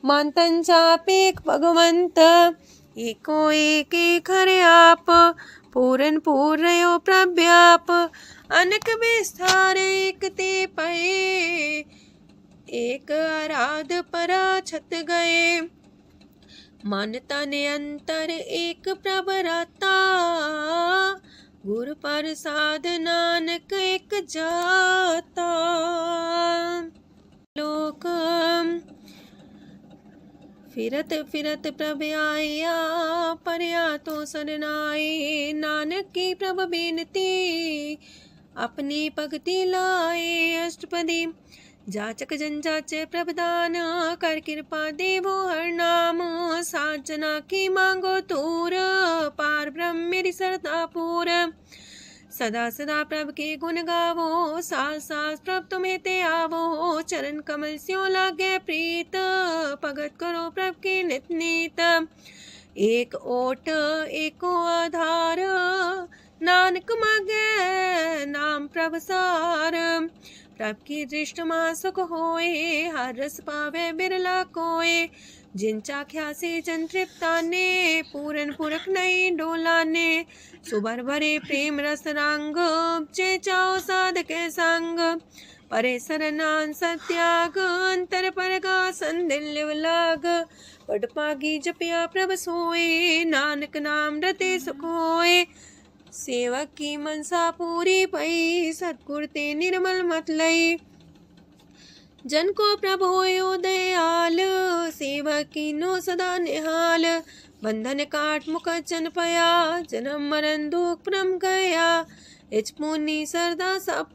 मानतन जापे भगवंत। एको एक एक हरे आप, पूरन पूर्णयो प्रव्याप। अनक विस्तार एक ते पए, एक आराध परा छत गए। मन तन अंतर एक प्रभ राता, गुर प्रसाद नानक एक जाता। लोक फिरत फिरत प्रभ आया, परया तो सरनाए। नानक की प्रभ बेनती, अपनी भगति लाए। अष्टपदी जाचक जन जाचे प्रभदान, कर कृपा देवो हर नाम। सात जना की मांगो तूर, पार ब्रह्म मेरी सरदा पूर। सदा सदा प्रभ के गुण गावो, सास सास प्रभ तुम्हें ते आवो। चरण कमल स्यों लागे प्रीत, भगत करो प्रभ के नित नीत। एक ओट एको आधार, नानक मांगे नाम प्रभ सार। प्रभ की दृष्टि मां सुख होए, हर रस पावे बिरला कोय। जिन चाख्या से जन तृप्ताने, पूरन पुरख नहीं डोलाने। सुबर भरे प्रेम रस रंग, जे चाओ साधक संग। परे सरनान सत्याग, अंतर परगा संदिल लाग। पट पागी जपिया प्रभ सोए, नानक नाम रते सुख होए। सेवक की मनसा पूरी पई, सतगुर ते निर्मल मत लई। जन को प्रभु होयो दयाल, सेवक की नो सदा निहाल। बंधन काट मुख चन पया, जन्म मरण दुख परम गया। इच पुनी सरदा सा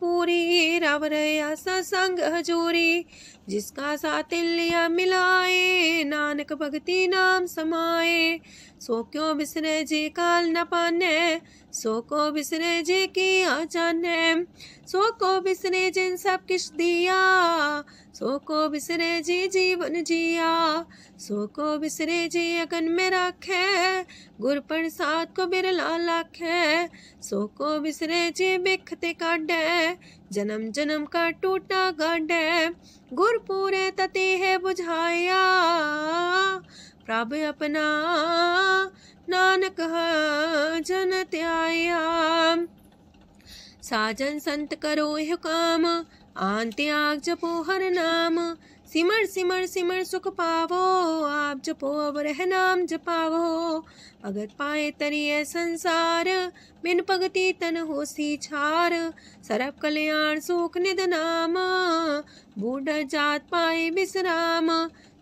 राव रया सत्संग हजूरी। जिसका सातिल्य मिलाए, नानक भगति नाम समाए। सो क्यों बिसरे जे काल न पाने, सो को बिसरे जे की आ जाने। सो को बिसरे जिन सब किछ दिया, सो को बिसरे जी जीवन जिया। सो को बिसरे जी अगन में राखे, गुर प्रसाद को बिरला लाखे। सो को बिसरे जी बिखते काटे, जन्म जन्म का टूटा गाढ़े। गुर पूरे तति है बुझाया, प्रभु अपना नानक जन त्याया। साजन संत करो यह काम, आन त्याग जपो हर नाम। सिमर सिमर सिमर सुख पावो, आप जपो अब रह नाम जपावो। भगत पाए तरिए संसार, बिन भगति तन होसी छार। सरब कल्याण सुख निध नाम, बूढ़ जात पाए बिसराम।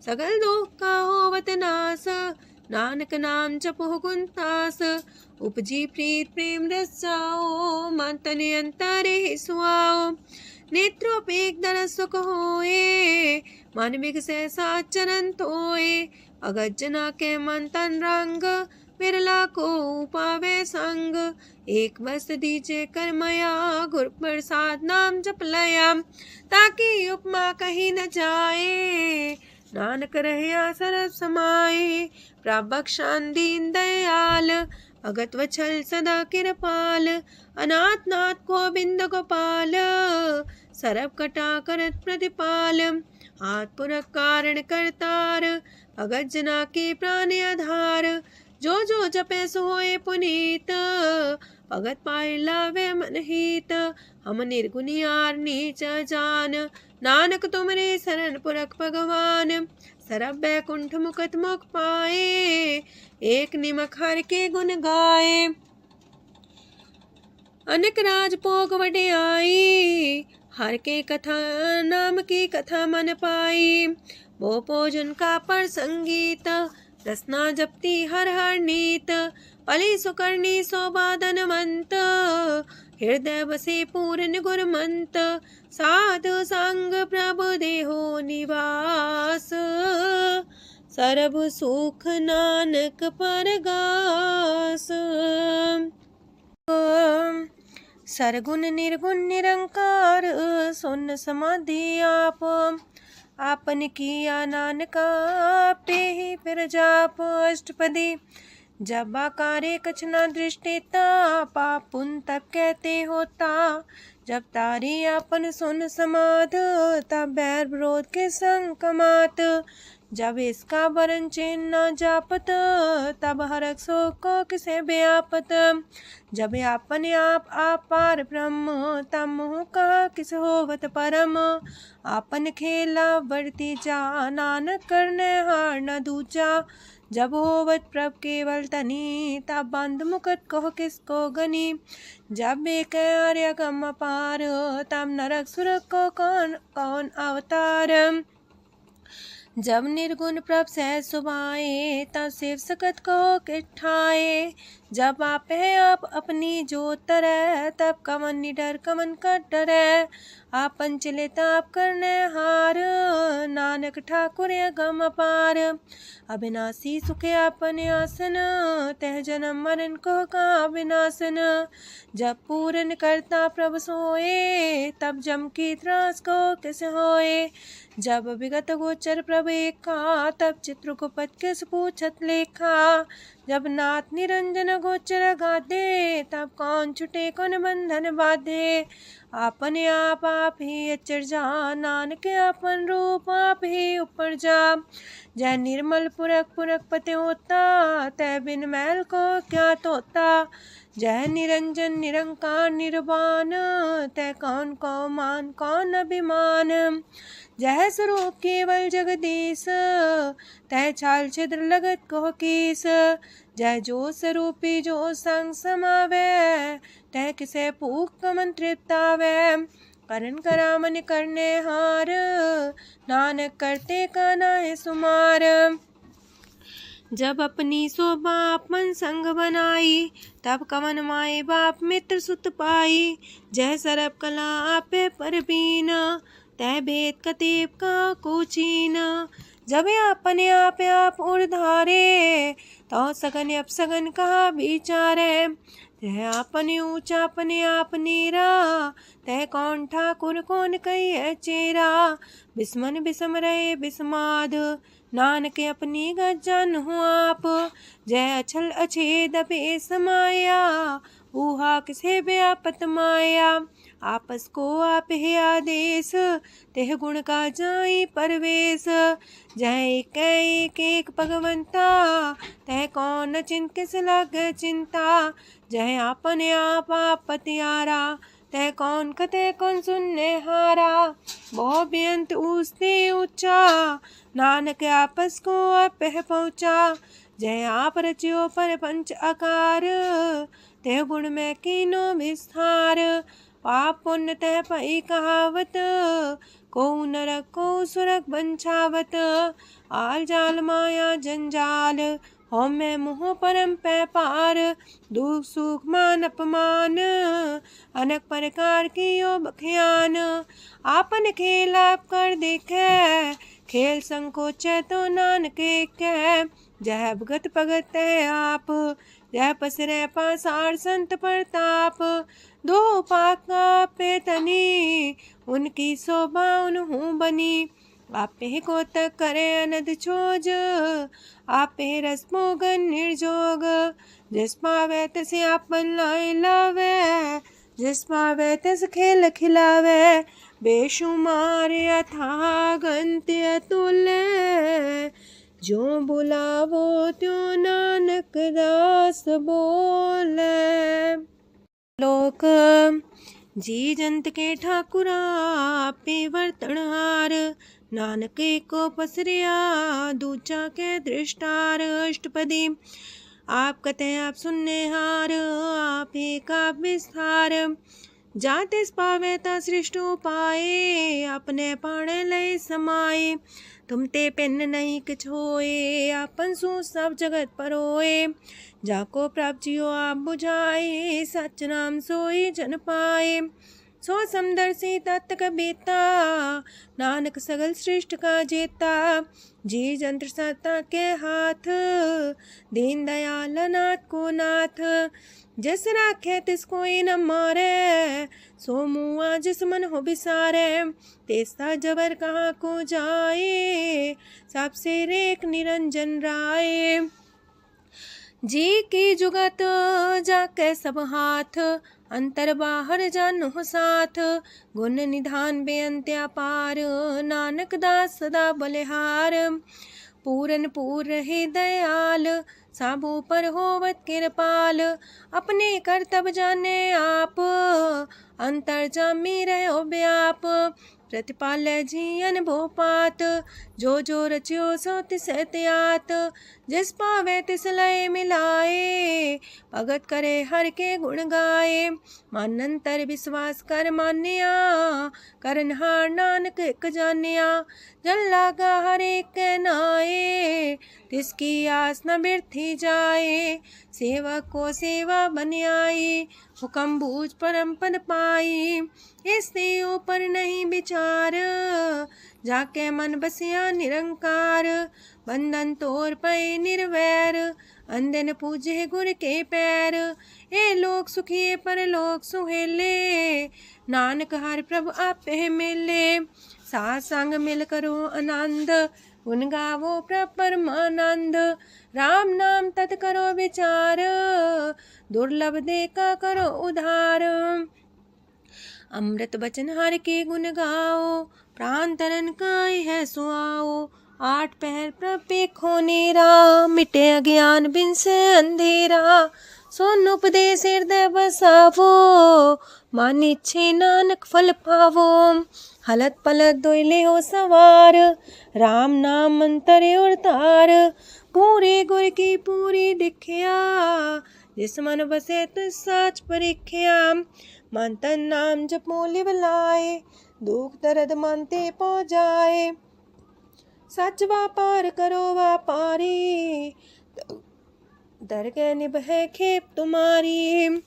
सगल दुख का होवत नास, नानक नाम जपो गुणतास। उपजी प्रीत प्रेम रस जाओ, मन तन अंतर ही सुआओ। नेत्रोपेक दर सुख होए, मन बिगसे सात चरण तोए। अगत जना के मन तन रंग, बिरला को पावे संग। एक बस दीजे कर मया, गुर प्रसाद नाम जप लया। ताकि उपमा कहीं न जाए, नानक रहिया सरस समाए। प्रभु बख्शान दीन दयाल, अगत वछल सदा कृपाल। अनाथ नाथ गोविंद गोपाल, सरब कटा करत प्रतिपाल। हाथ पुरख कारण करतार, भगत जना के प्राण आधार। जो जो जपे सो होए पुनीत, भगत पाए लावे मन हित। हम निर्गुनियार नीच जान, नानक तुमरे शरण पुरख भगवान। सरब बैकुंठ मुकत मुख पाए, एक निमक हर के गुण गाए। अनेक राज भोग वड्याई, हर के कथा नाम की कथा मन पाई। वो भोजन का पर संगीत, रसना जपती हर हर नीत। पली सुकर्णी शोभा धनवंत, हृदय बसे पूर्ण गुरमंत। साधु संग प्रभु देहो निवास, सरब सुख नानक परगास। सरगुण निर्गुण निरंकार, सुन समाधि आप। आपन किया नानका, पे ही फिर जाप। अष्टपदी जब आकारे कछ न दृष्टिता, पाप पुन तब कहते होता। जब तारी आपन सुन समाध, तब बैर विरोध के संग कमात। जब इसका वरण चिन्ह न जापत, तब हरक शोक को किसे व्यापत। जब आपने आप पार ब्रह्म, तब मोह का किस होवत परम। आपन खेला बढ़ती जा, नानक करने हार न दूजा। जब होवत प्रभ केवल तनी, तब बंद मुकट कहो किसको गनी। जब एक आर्य गम पार, तब नरक सुरक को कौन कौन अवतार। जब निर्गुण प्रभ सह सुभाए, तब शिव सकत को किठाए। जब आप है आप अपनी जो तरह, तब कमन निडर कमन का डरे। आपन चले ताप करने हार, नानक ठाकुर गम अपार। अविनाशी सुखे आपन आसन, तह जन्म मरण को का विनाशन। जब पूरन करता प्रभु सोए, तब जम की त्रास को किस होए। जब विगत गोचर प्रभु एका, तब चित्रगुप्त किस पूछत लेखा। जब नाथ निरंजन गोचर गाधे, तब कौन छुटे कौन बंधन बाधे। आपने आप ही अचर जा, नानक आपन रूप आप ही ऊपर जा। जय निर्मल पुरख पुरख पते होता, तय बिन मैल को क्या तोता। जय निरंजन निरंकार निर्वाण, तय कौन को मान कौन अभिमान। जय स्वरूप केवल जगदीश, तय छाल छिद्र लगत को कीस। जय जो स्वरूपी जो संग समावे, तय किसे पूक कमन तृप्तावे। करण करा मन करने हार, नानक करते का नाहि सुमार। जब अपनी शोभा आपन संग बनाई, तब कवन माए बाप मित्र सुत पाई। जय सरब कला आपे परबीन, तय भेद कतीब का कोचीन। जब अपने आप उर्धारे, तो सगन अपसगन कहा विचारे। तह अपने ऊंचा अपने आप नीरा, तह कौन ठाकुर कौन कही चेरा। बिस्मन बिसम रहे बिस्माद, नानक अपनी गजन हूँ आप। जय अछल अछेद पे समाया, ऊहा किसे व्यापत माया। आपस को आप है आदेश, तेह गुण का जाई परवेश। जय एक एक भगवंता, तह कौन चिंत किस लग चिंता। जय आपने आप पतियारा, तह कौन कते कौन सुनने हारा। बहु बेअंत ऊसते ऊंचा, नानक आपस को आप पहुँचा। जय आप रचियो पर पंच आकार, तह गुण में कीनो विस्तार। पाप पुण्य तह पई कहावत, को नरक को सुरग बंछावत। आल जाल माया जंजाल, हो मैं मुँह परम पै पार। दुख सुख मान अपमान, अनेक प्रकार की यो बख्यान। आपन खेल आप कर देखे, खेल संकोच तो नानक कह। जय भगत भगत है आप, जय पसरे पासार संत प्रताप। दो पाका पेतनी, उनकी शोभा उन्हूं बनी। आपे को तक करे अनद छोज, आपे रस मोगन निर्जोग। जिस पावे तिस आपन लाई लावे, जिस पावे तिस खेल खिलावे। बेशुमार अथाह गंत अतुल्य, जो बुलावो त्यों नानक दास बोले। लोक जी जंत के ठाकुरा, आपे वर्तनहार। नानक को पसरिया, दूजा के दृष्टार। अष्टपदी आप कते आप सुनने हार, आप एक आप विस्तार। जातिस पावे ता सृष्ट उपाये, अपने पाणे लय समाये। तुम ते पिन नहीं किछ होए, आपन सु सब जगत परोए। जाको प्राप्त जियो आप बुझाए, सच नाम सोई जन पाए। सो समदर्शी तत्क बेता, नानक सगल सृष्ट का जेता। जी जंत्र सत्ता के हाथ, दीन दयाल नाथ को नाथ। जिस राखे तिस कोई न मारे, सो मुआ जिस मन हो बिसारे। तेसा जबर कहाँ को जाए, सबसे रेख निरंजन राय। जी की जुगत जाके सब हाथ, अंतर बाहर जानो साथ। गुण निधान बेअंत्या पार, नानक दास सदा बलिहार। पूरन पूर रहे दयाल, साबू पर होवत कृपाल। अपने करतब जाने आप, अंतर जामी रहो व्याप। प्रतिपाल्य जी अनुभव पात, जो रचियो सो तिस त्यात। जिस पावे तिस लय मिलाए, भगत करे हर के गुण गाए। मानंतर विश्वास कर मान्या, करनहार नानक एक जान्या। जन लागा हर एक नाए, तिसकी आस न बिरथी जाए। सेवक को सेवा बन आई, हुक्म बूझ परम पद पाई। इससे ऊपर नहीं विचार, जाके मन बसिया निरंकार। बंधन तोर पे निर्वैर, अंधन पूजे गुर के पैर। ए लोक सुखिए पर लोक सुहेले, नानक हर प्रभु आपे मिले। साथ संग मिल करो आनंद, गुण गावो प्रभु परमानंद। राम नाम तत् करो विचार, दुर्लभ देखा करो उधार। अमृत बचन हर के गुण गाओ, प्राण तरन काय है सुआओ। आठ पहर प्रभु खो नेरा, मिटे अज्ञान बिन से अंधेरा। सोन उपदेश हृदय बसावो, मान इच्छे नानक फल पावो। हलत पलत दोइले हो सवार, राम नाम मंत्र उड़तार। पूरे गुर की पूरी दिखिया, जिस मन बसे तिस साच परिख्या। मन तन नाम जपो लिव लाए, दुख दर्द मानते पो जाए। सच व्यापार करो व्यापारी, दरगह निभै खेप तुम्हारी।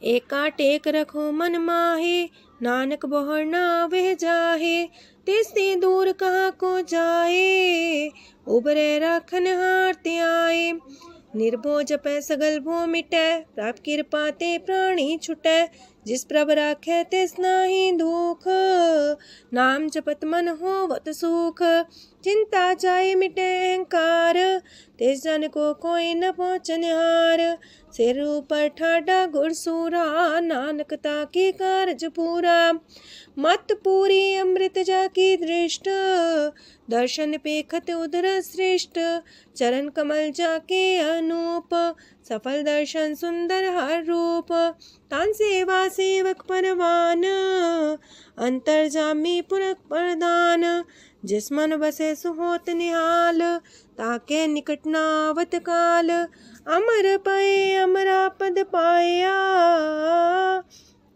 एका टेक रखो मन माहे, नानक बोहर ना वह जाहे। तिसते दूर कहाँ को जाए, उबरे राखन हारते आए। निर्भो जपै सगल भो मिटै, प्रभ कृपा ते प्राणी छुटै। जिस प्रभ राखै तिस नाहि दुख, नाम जपत मन होवत सुख। चिंता जाए मिटे अहंकार, तिस जन को कोई न पहुँचनिहार। सिर ऊपर ठाडा गुरसूरा, नानक ताके कारज पूरा। मत पूरी अमृत जाकी दृष्ट, दर्शन पेखत उदर श्रेष्ठ। चरण कमल जाके अनूप, सफल दर्शन सुंदर हर रूप। तान सेवा सेवक परवान, अंतर जामी पुरख प्रदान। जिस मन बसे सुहोत निहाल, ताके निकट नावत काल। अमर पाए अमरा पद पाया,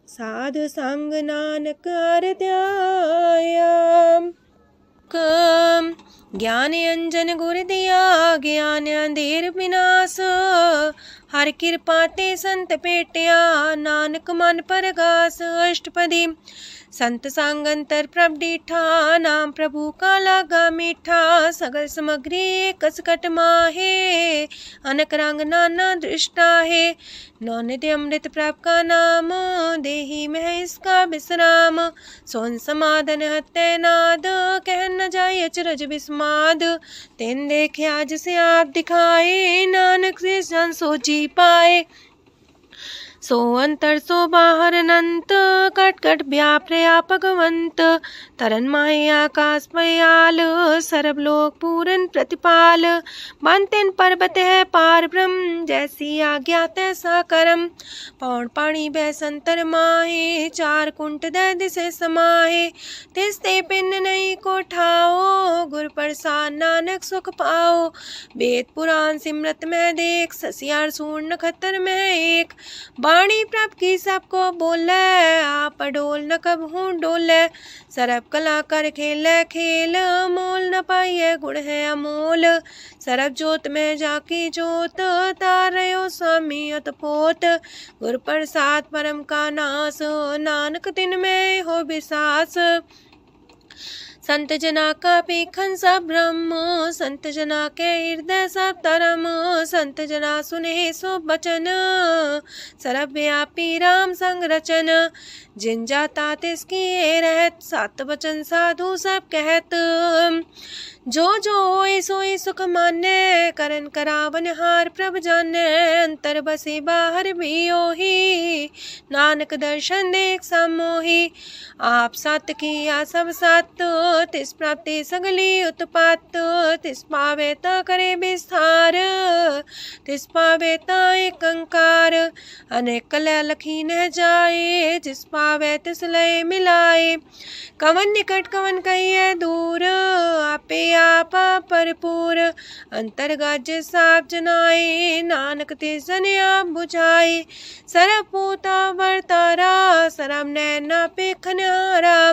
साधु संग नानक हर ध्याया। ज्ञान अंजन गुर दिया, ज्ञान अंधेर विनाश। हर कृपा ते संत पेटिया, नानक मन परगास। अष्टपदी संत संग अंतर प्रभ डीठा, नाम प्रभु का लागा मीठा। सगल सामग्री कसकट माहे, अनक रंग नाना दृष्टा है। नौ निधि अमृत प्रभ का नाम, देही में इसका विश्राम। सोन समाधन हत्ते नाद, कह न जाय अचरज विस्माद। तेन देखे आज से आप दिखाए, नानक से जन सो जी पाए। सो अंतर सो बाहर अनंत, कट कट व्याप रया भगवंत। तरन माहे आकाश पयाल, सरब लोक पूरन प्रतिपाल। बनतेन पर्वत है पार ब्रह्म, जैसी आज्ञा तैसा करम। पौन पाणी बह संतर माहे, चार कुंट दह दिसे समाहे। तिसते पिन नहीं को ठाओ, गुर प्रसाद नानक सुख पाओ। वेद पुराण सिमरत में देख, ससियार सूर नखत्तर में एक। वाणी प्रभ की सबको बोले, आप डोल न कब हूँ डोले। सरब कला कर खेले खेल, मोल न पाइये गुण है अमोल। सरब जोत में जाकी जोत, तारयो स्वामी अतपोत। गुर प्रसाद परम का नास, नानक तिन में हो विसास। संत जना का पेखन सब ब्रह्म, संत जना के हृदय सब धर्म। संत जना सुने सो बचन, सरब व्यापी राम संग रचन। जिन जाता तिसकी रहत, सात वचन साधु सब कहत। जो जो होए सोए सुख माने, करन करावन हार प्रभ जाने। अंतर बसे बाहर भी ओही, नानक दर्शन देख समोही। आप सत किया सब सत, तिस प्राप्ति सगली उत्पात। तिस पावे ता करे विस्तार, तिस पावे ता एक अंकार। अनेक कलय लखी न जाए, जिस पावे तिस लय मिलाए। कवन निकट कवन कहिए दूर, आपे आपा भरपूर। अंतर्गत साप जनाए, नानक तिस जन आप बुझाए। सरब पूता वर्तारा, सरब नैना पेखन हारा।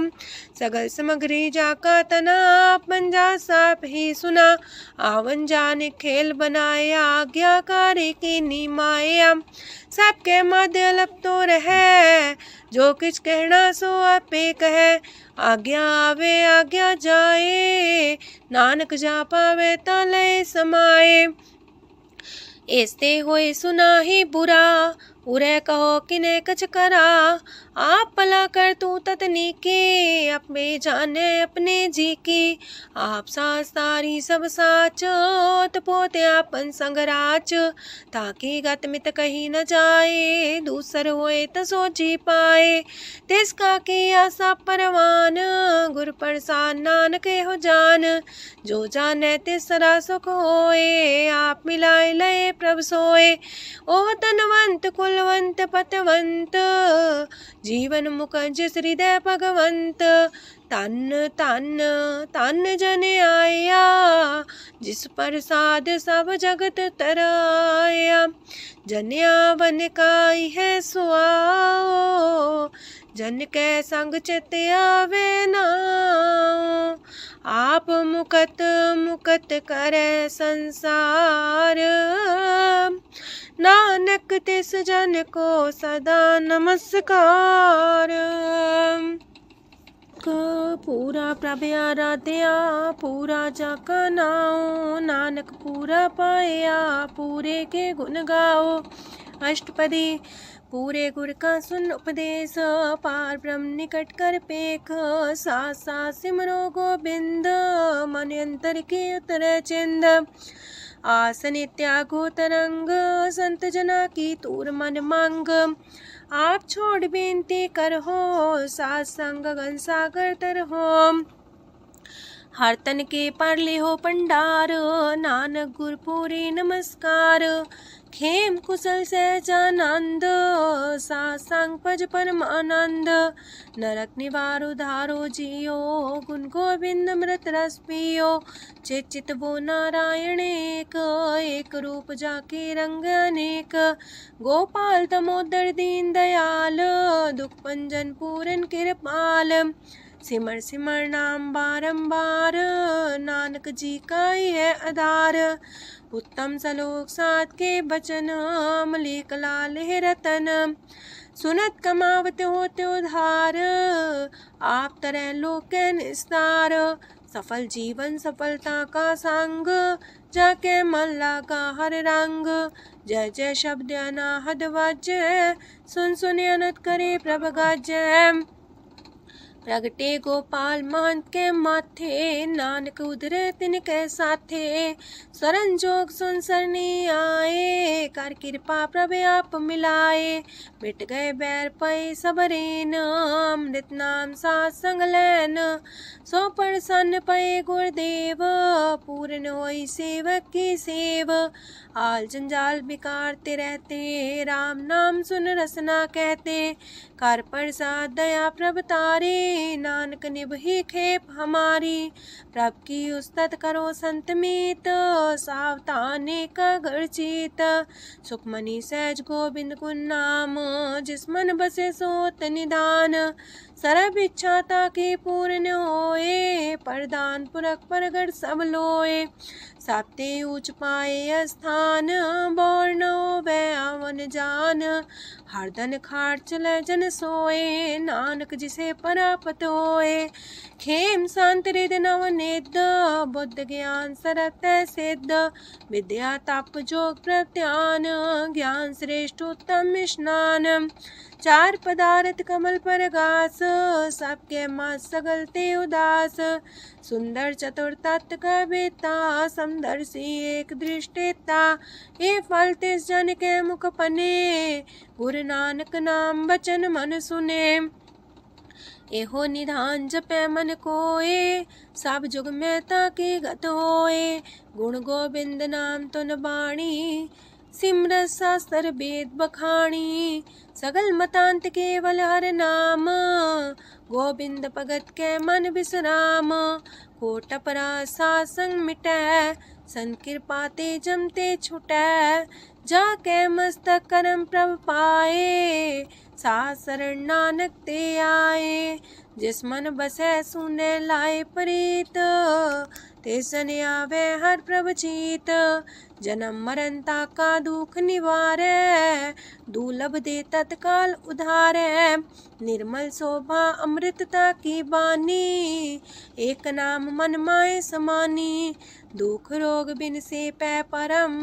सगल सामग्री जाका तना, पंजा साप ही सुना। आवन जाने खेल बनाया, आज्ञाकारी की निमाया। सबके मध्य अलप तो रहे, जो किछ कहना सो आपे कहे। आज्ञा आवे आज्ञा जाए, नानक जा पावे ता लय समाए। ऐसते होए सुना ही बुरा, उरे कहो किने कछ करा। आप भला कर तू ततनी के, अपने जाने अपने जी की। आप सास तारी सब साच, पोते आपन संग राच। ताकि गत मित कही न जाए, दूसर होए त सो जी पाए। तिसका किया सब परवान, गुर प्रसाद नानक हो जान। जो जाने तिस सदा सुख होए, आप मिलाए लय प्रभ सोए। ओह तनवंत कुलवंत पतवंत, जीवन मुकज हृदय भगवंत। तन तन तन जन आया, जिस प्रसाद सब जगत तराया। जन्या बन काई है सुआओ, जन के संग चित आवे नाओ। आप मुकत मुकत करे संसार, नानक तिस जन को सदा नमस्कार। पूरा प्रभ आराध्या पूरा जाका नाओ, नानक पूरा पाया पूरे के गुण गाओ। अष्टपदी पूरे गुर का सुन उपदेश, पार ब्रह्म निकट कर पेख, साथ साथ सिमरो गोबिंद, मन अंतर के उतर चिंद। आसन त्यागो तरंग, संत जना की तूर मन मांग, आप छोड़ बेनती कर हो, साथ संग गगन सागर तर हो। हर तन के पर ले हो पंडार, नानक गुर पूरी नमस्कार। खेम कुशल सहजानंद, साथ संग पज परमानंद। नरक निवार उधारो जियो, गुण गोविंद मृत रस पियो। चित वो नारायण एक रूप जाके रंग अनेक। गोपाल दामोदर दीन दयाल, दुख भंजन पूरन कृपाल। सिमर सिमर नाम बारंबार, नानक जी का ही है आधार। उत्तम सलोक साध के बचन, मलिक लाल है रतन। सुनत कमावत होते उधार, आप तरह लोक निस्तार। सफल जीवन सफलता का संग, जाके मन लगा हर रंग। जय जय शब्द अनाहद वाजय, सुन सुन अनत करे प्रभ गाजय। प्रगटे गोपाल महंत के माथे, नानक उधरे तिनके साथे। शरण जोग सुन सरनी आए, कर कृपा प्रभ आप मिलाए। मिट गए बैर पै सबरेन, अमृत नाम साथ संग लैन। सो प्रसन्न पै गुरुदेव, पूर्ण होई सेवक की सेव। आल जंजाल बिकारते रहते, राम नाम सुन रसना कहते। कर प्रसाद दया प्रभ तारे, नानक निभही खेप हमारी। प्रभ की उस्तत करो संत मीत, सावधानी का घर चीत। सुखमनी सहज गोविंद गुण नाम, जिस मन बसे सोत निधान। सर्व इच्छा ताकि पूर्ण होए, प्रदान पुरख परगट सब लोए। साते ऊंच पाए स्थान, बोर्न वे आवन जान। हरदन खाट चले जन सोए, नानक जिसे परापत होए। खेम शांत हृदय नवनिध, बुद्ध ज्ञान सरत सिद्ध। विद्या तप जोग प्रत्यान, ज्ञान श्रेष्ठ उत्तम स्नान। चार पदार्थ कमल पर घास, सबके मास सगलते उदास। सुंदर चतुर तत्व का बेता, समदर्शी एक दृष्टिता। ये फल तिस जन के मुख पने, गुरु नानक नाम बचन मन सुने। एहो निधान जपै मन कोए, सब जुग में ताकी गत होए। गुण गोविंद नाम तुन बाणी, सिमरत शास्त्र वेद बखाणी। सगल मतांत केवल हर नाम, गोविंद भगत के मन विश्राम। कोट अपराध सात संग मिटै, संत कृपा ते जमते छुटै। जाके मस्तक करम प्रभ पाए, साथ शरण नानक ते आए। जिस मन बसै सुने लाए प्रीत, तिस जन आवे हर प्रभ चीत। जन्म मरण ताका दुख निवारै, दुर्लभ दे तत्काल उधारै। निर्मल शोभा अमृतता की बानी, एक नाम मन माए समानी। दुख रोग बिन से पै परम,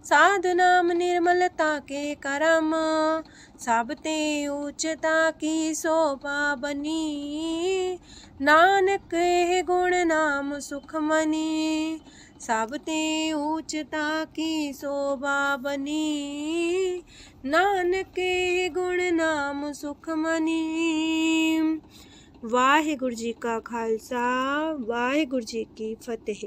साधु नाम निर्मलता के करम। सब ते उच्चता की शोभा बनी, नानक है गुण नाम सुखमनी। सब ते उच्चता की शोभा बनी, नानक है गुण नाम सुखमनी। वाहिगुरु जी का खालसा, वाहिगुरु जी की फतेह।